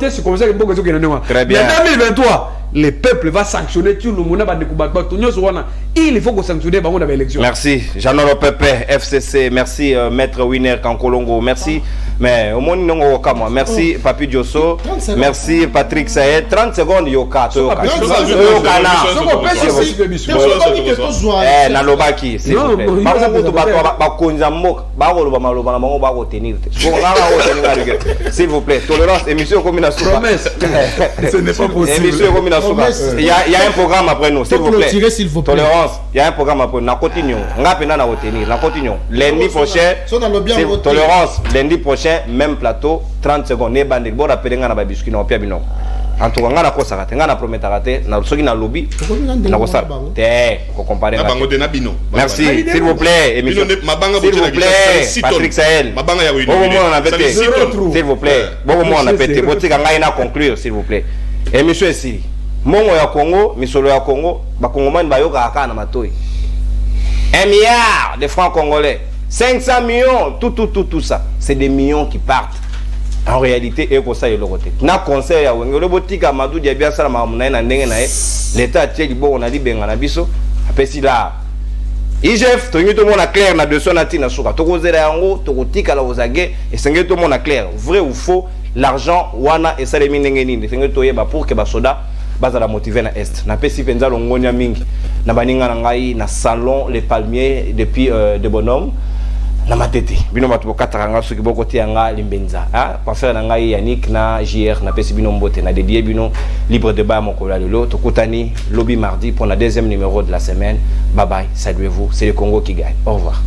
c'est comme ça que très bien en 2023 le peuple va sanctionner tout le monde il faut qu'on sanctionne dans l'élection. Merci Jean-Nolo Pepe FCC merci maître Winner Kankolongo merci mais au moins non kama merci Papi Diosso merci Patrick Saed 30 secondes yoka na lobaki s'il vous plaît s'il vous plaît tolérance émission comme une promesse ce n'est pas possible émission comme une il y a un programme après nous s'il vous plaît tolérance il y a un programme après nous na continue ngapena na retenir na continue lundi prochain tolérance lundi prochain même plateau 30 secondes ne bande bo rappeler nga na ba biscuit na opia bino en tout cas nga na kosa raté nga na promettre raté na soki na lobby na kosa te ko comparer bango de na bino merci s'il vous plaît émission mabanga s'il vous plaît Patrick Sahel mabanga ya bon on a pété s'il vous plaît bon on a pété botika nga ina conclure s'il vous plaît émission ici mongo ya Congo misolo ya Congo ba congomani ba yoka aka na matoi 1 milliard de francs congolais 500 millions tout ça c'est des millions qui partent en réalité et comme ça il le côté na conseil ya wenge le botika Madou Diabia sala mamuna na ndenge na l'état tieli bon on a dit benga na biso apesi la IGF to nyito mona clair na de son atina suka to kozela yango to kotika la ozage et senge to mona clair vrai ou faux l'argent wana et ça les ndenge nini senge to yeba pour que ba soda bazala motiver na est na pesi penza longonya mingi na baninga na ngai na salon les palmiers depuis de bonhomme na matete bino batu bokataranga soki bokoti yanga limbenza pa faire na ngai Yannick na JR na pesi bino mbote na dédié bino libre débat mokola lelo tokutani lobby mardi pour la deuxième numéro de la semaine. Bye bye, saluez-vous, c'est le Congo qui gagne. Au revoir.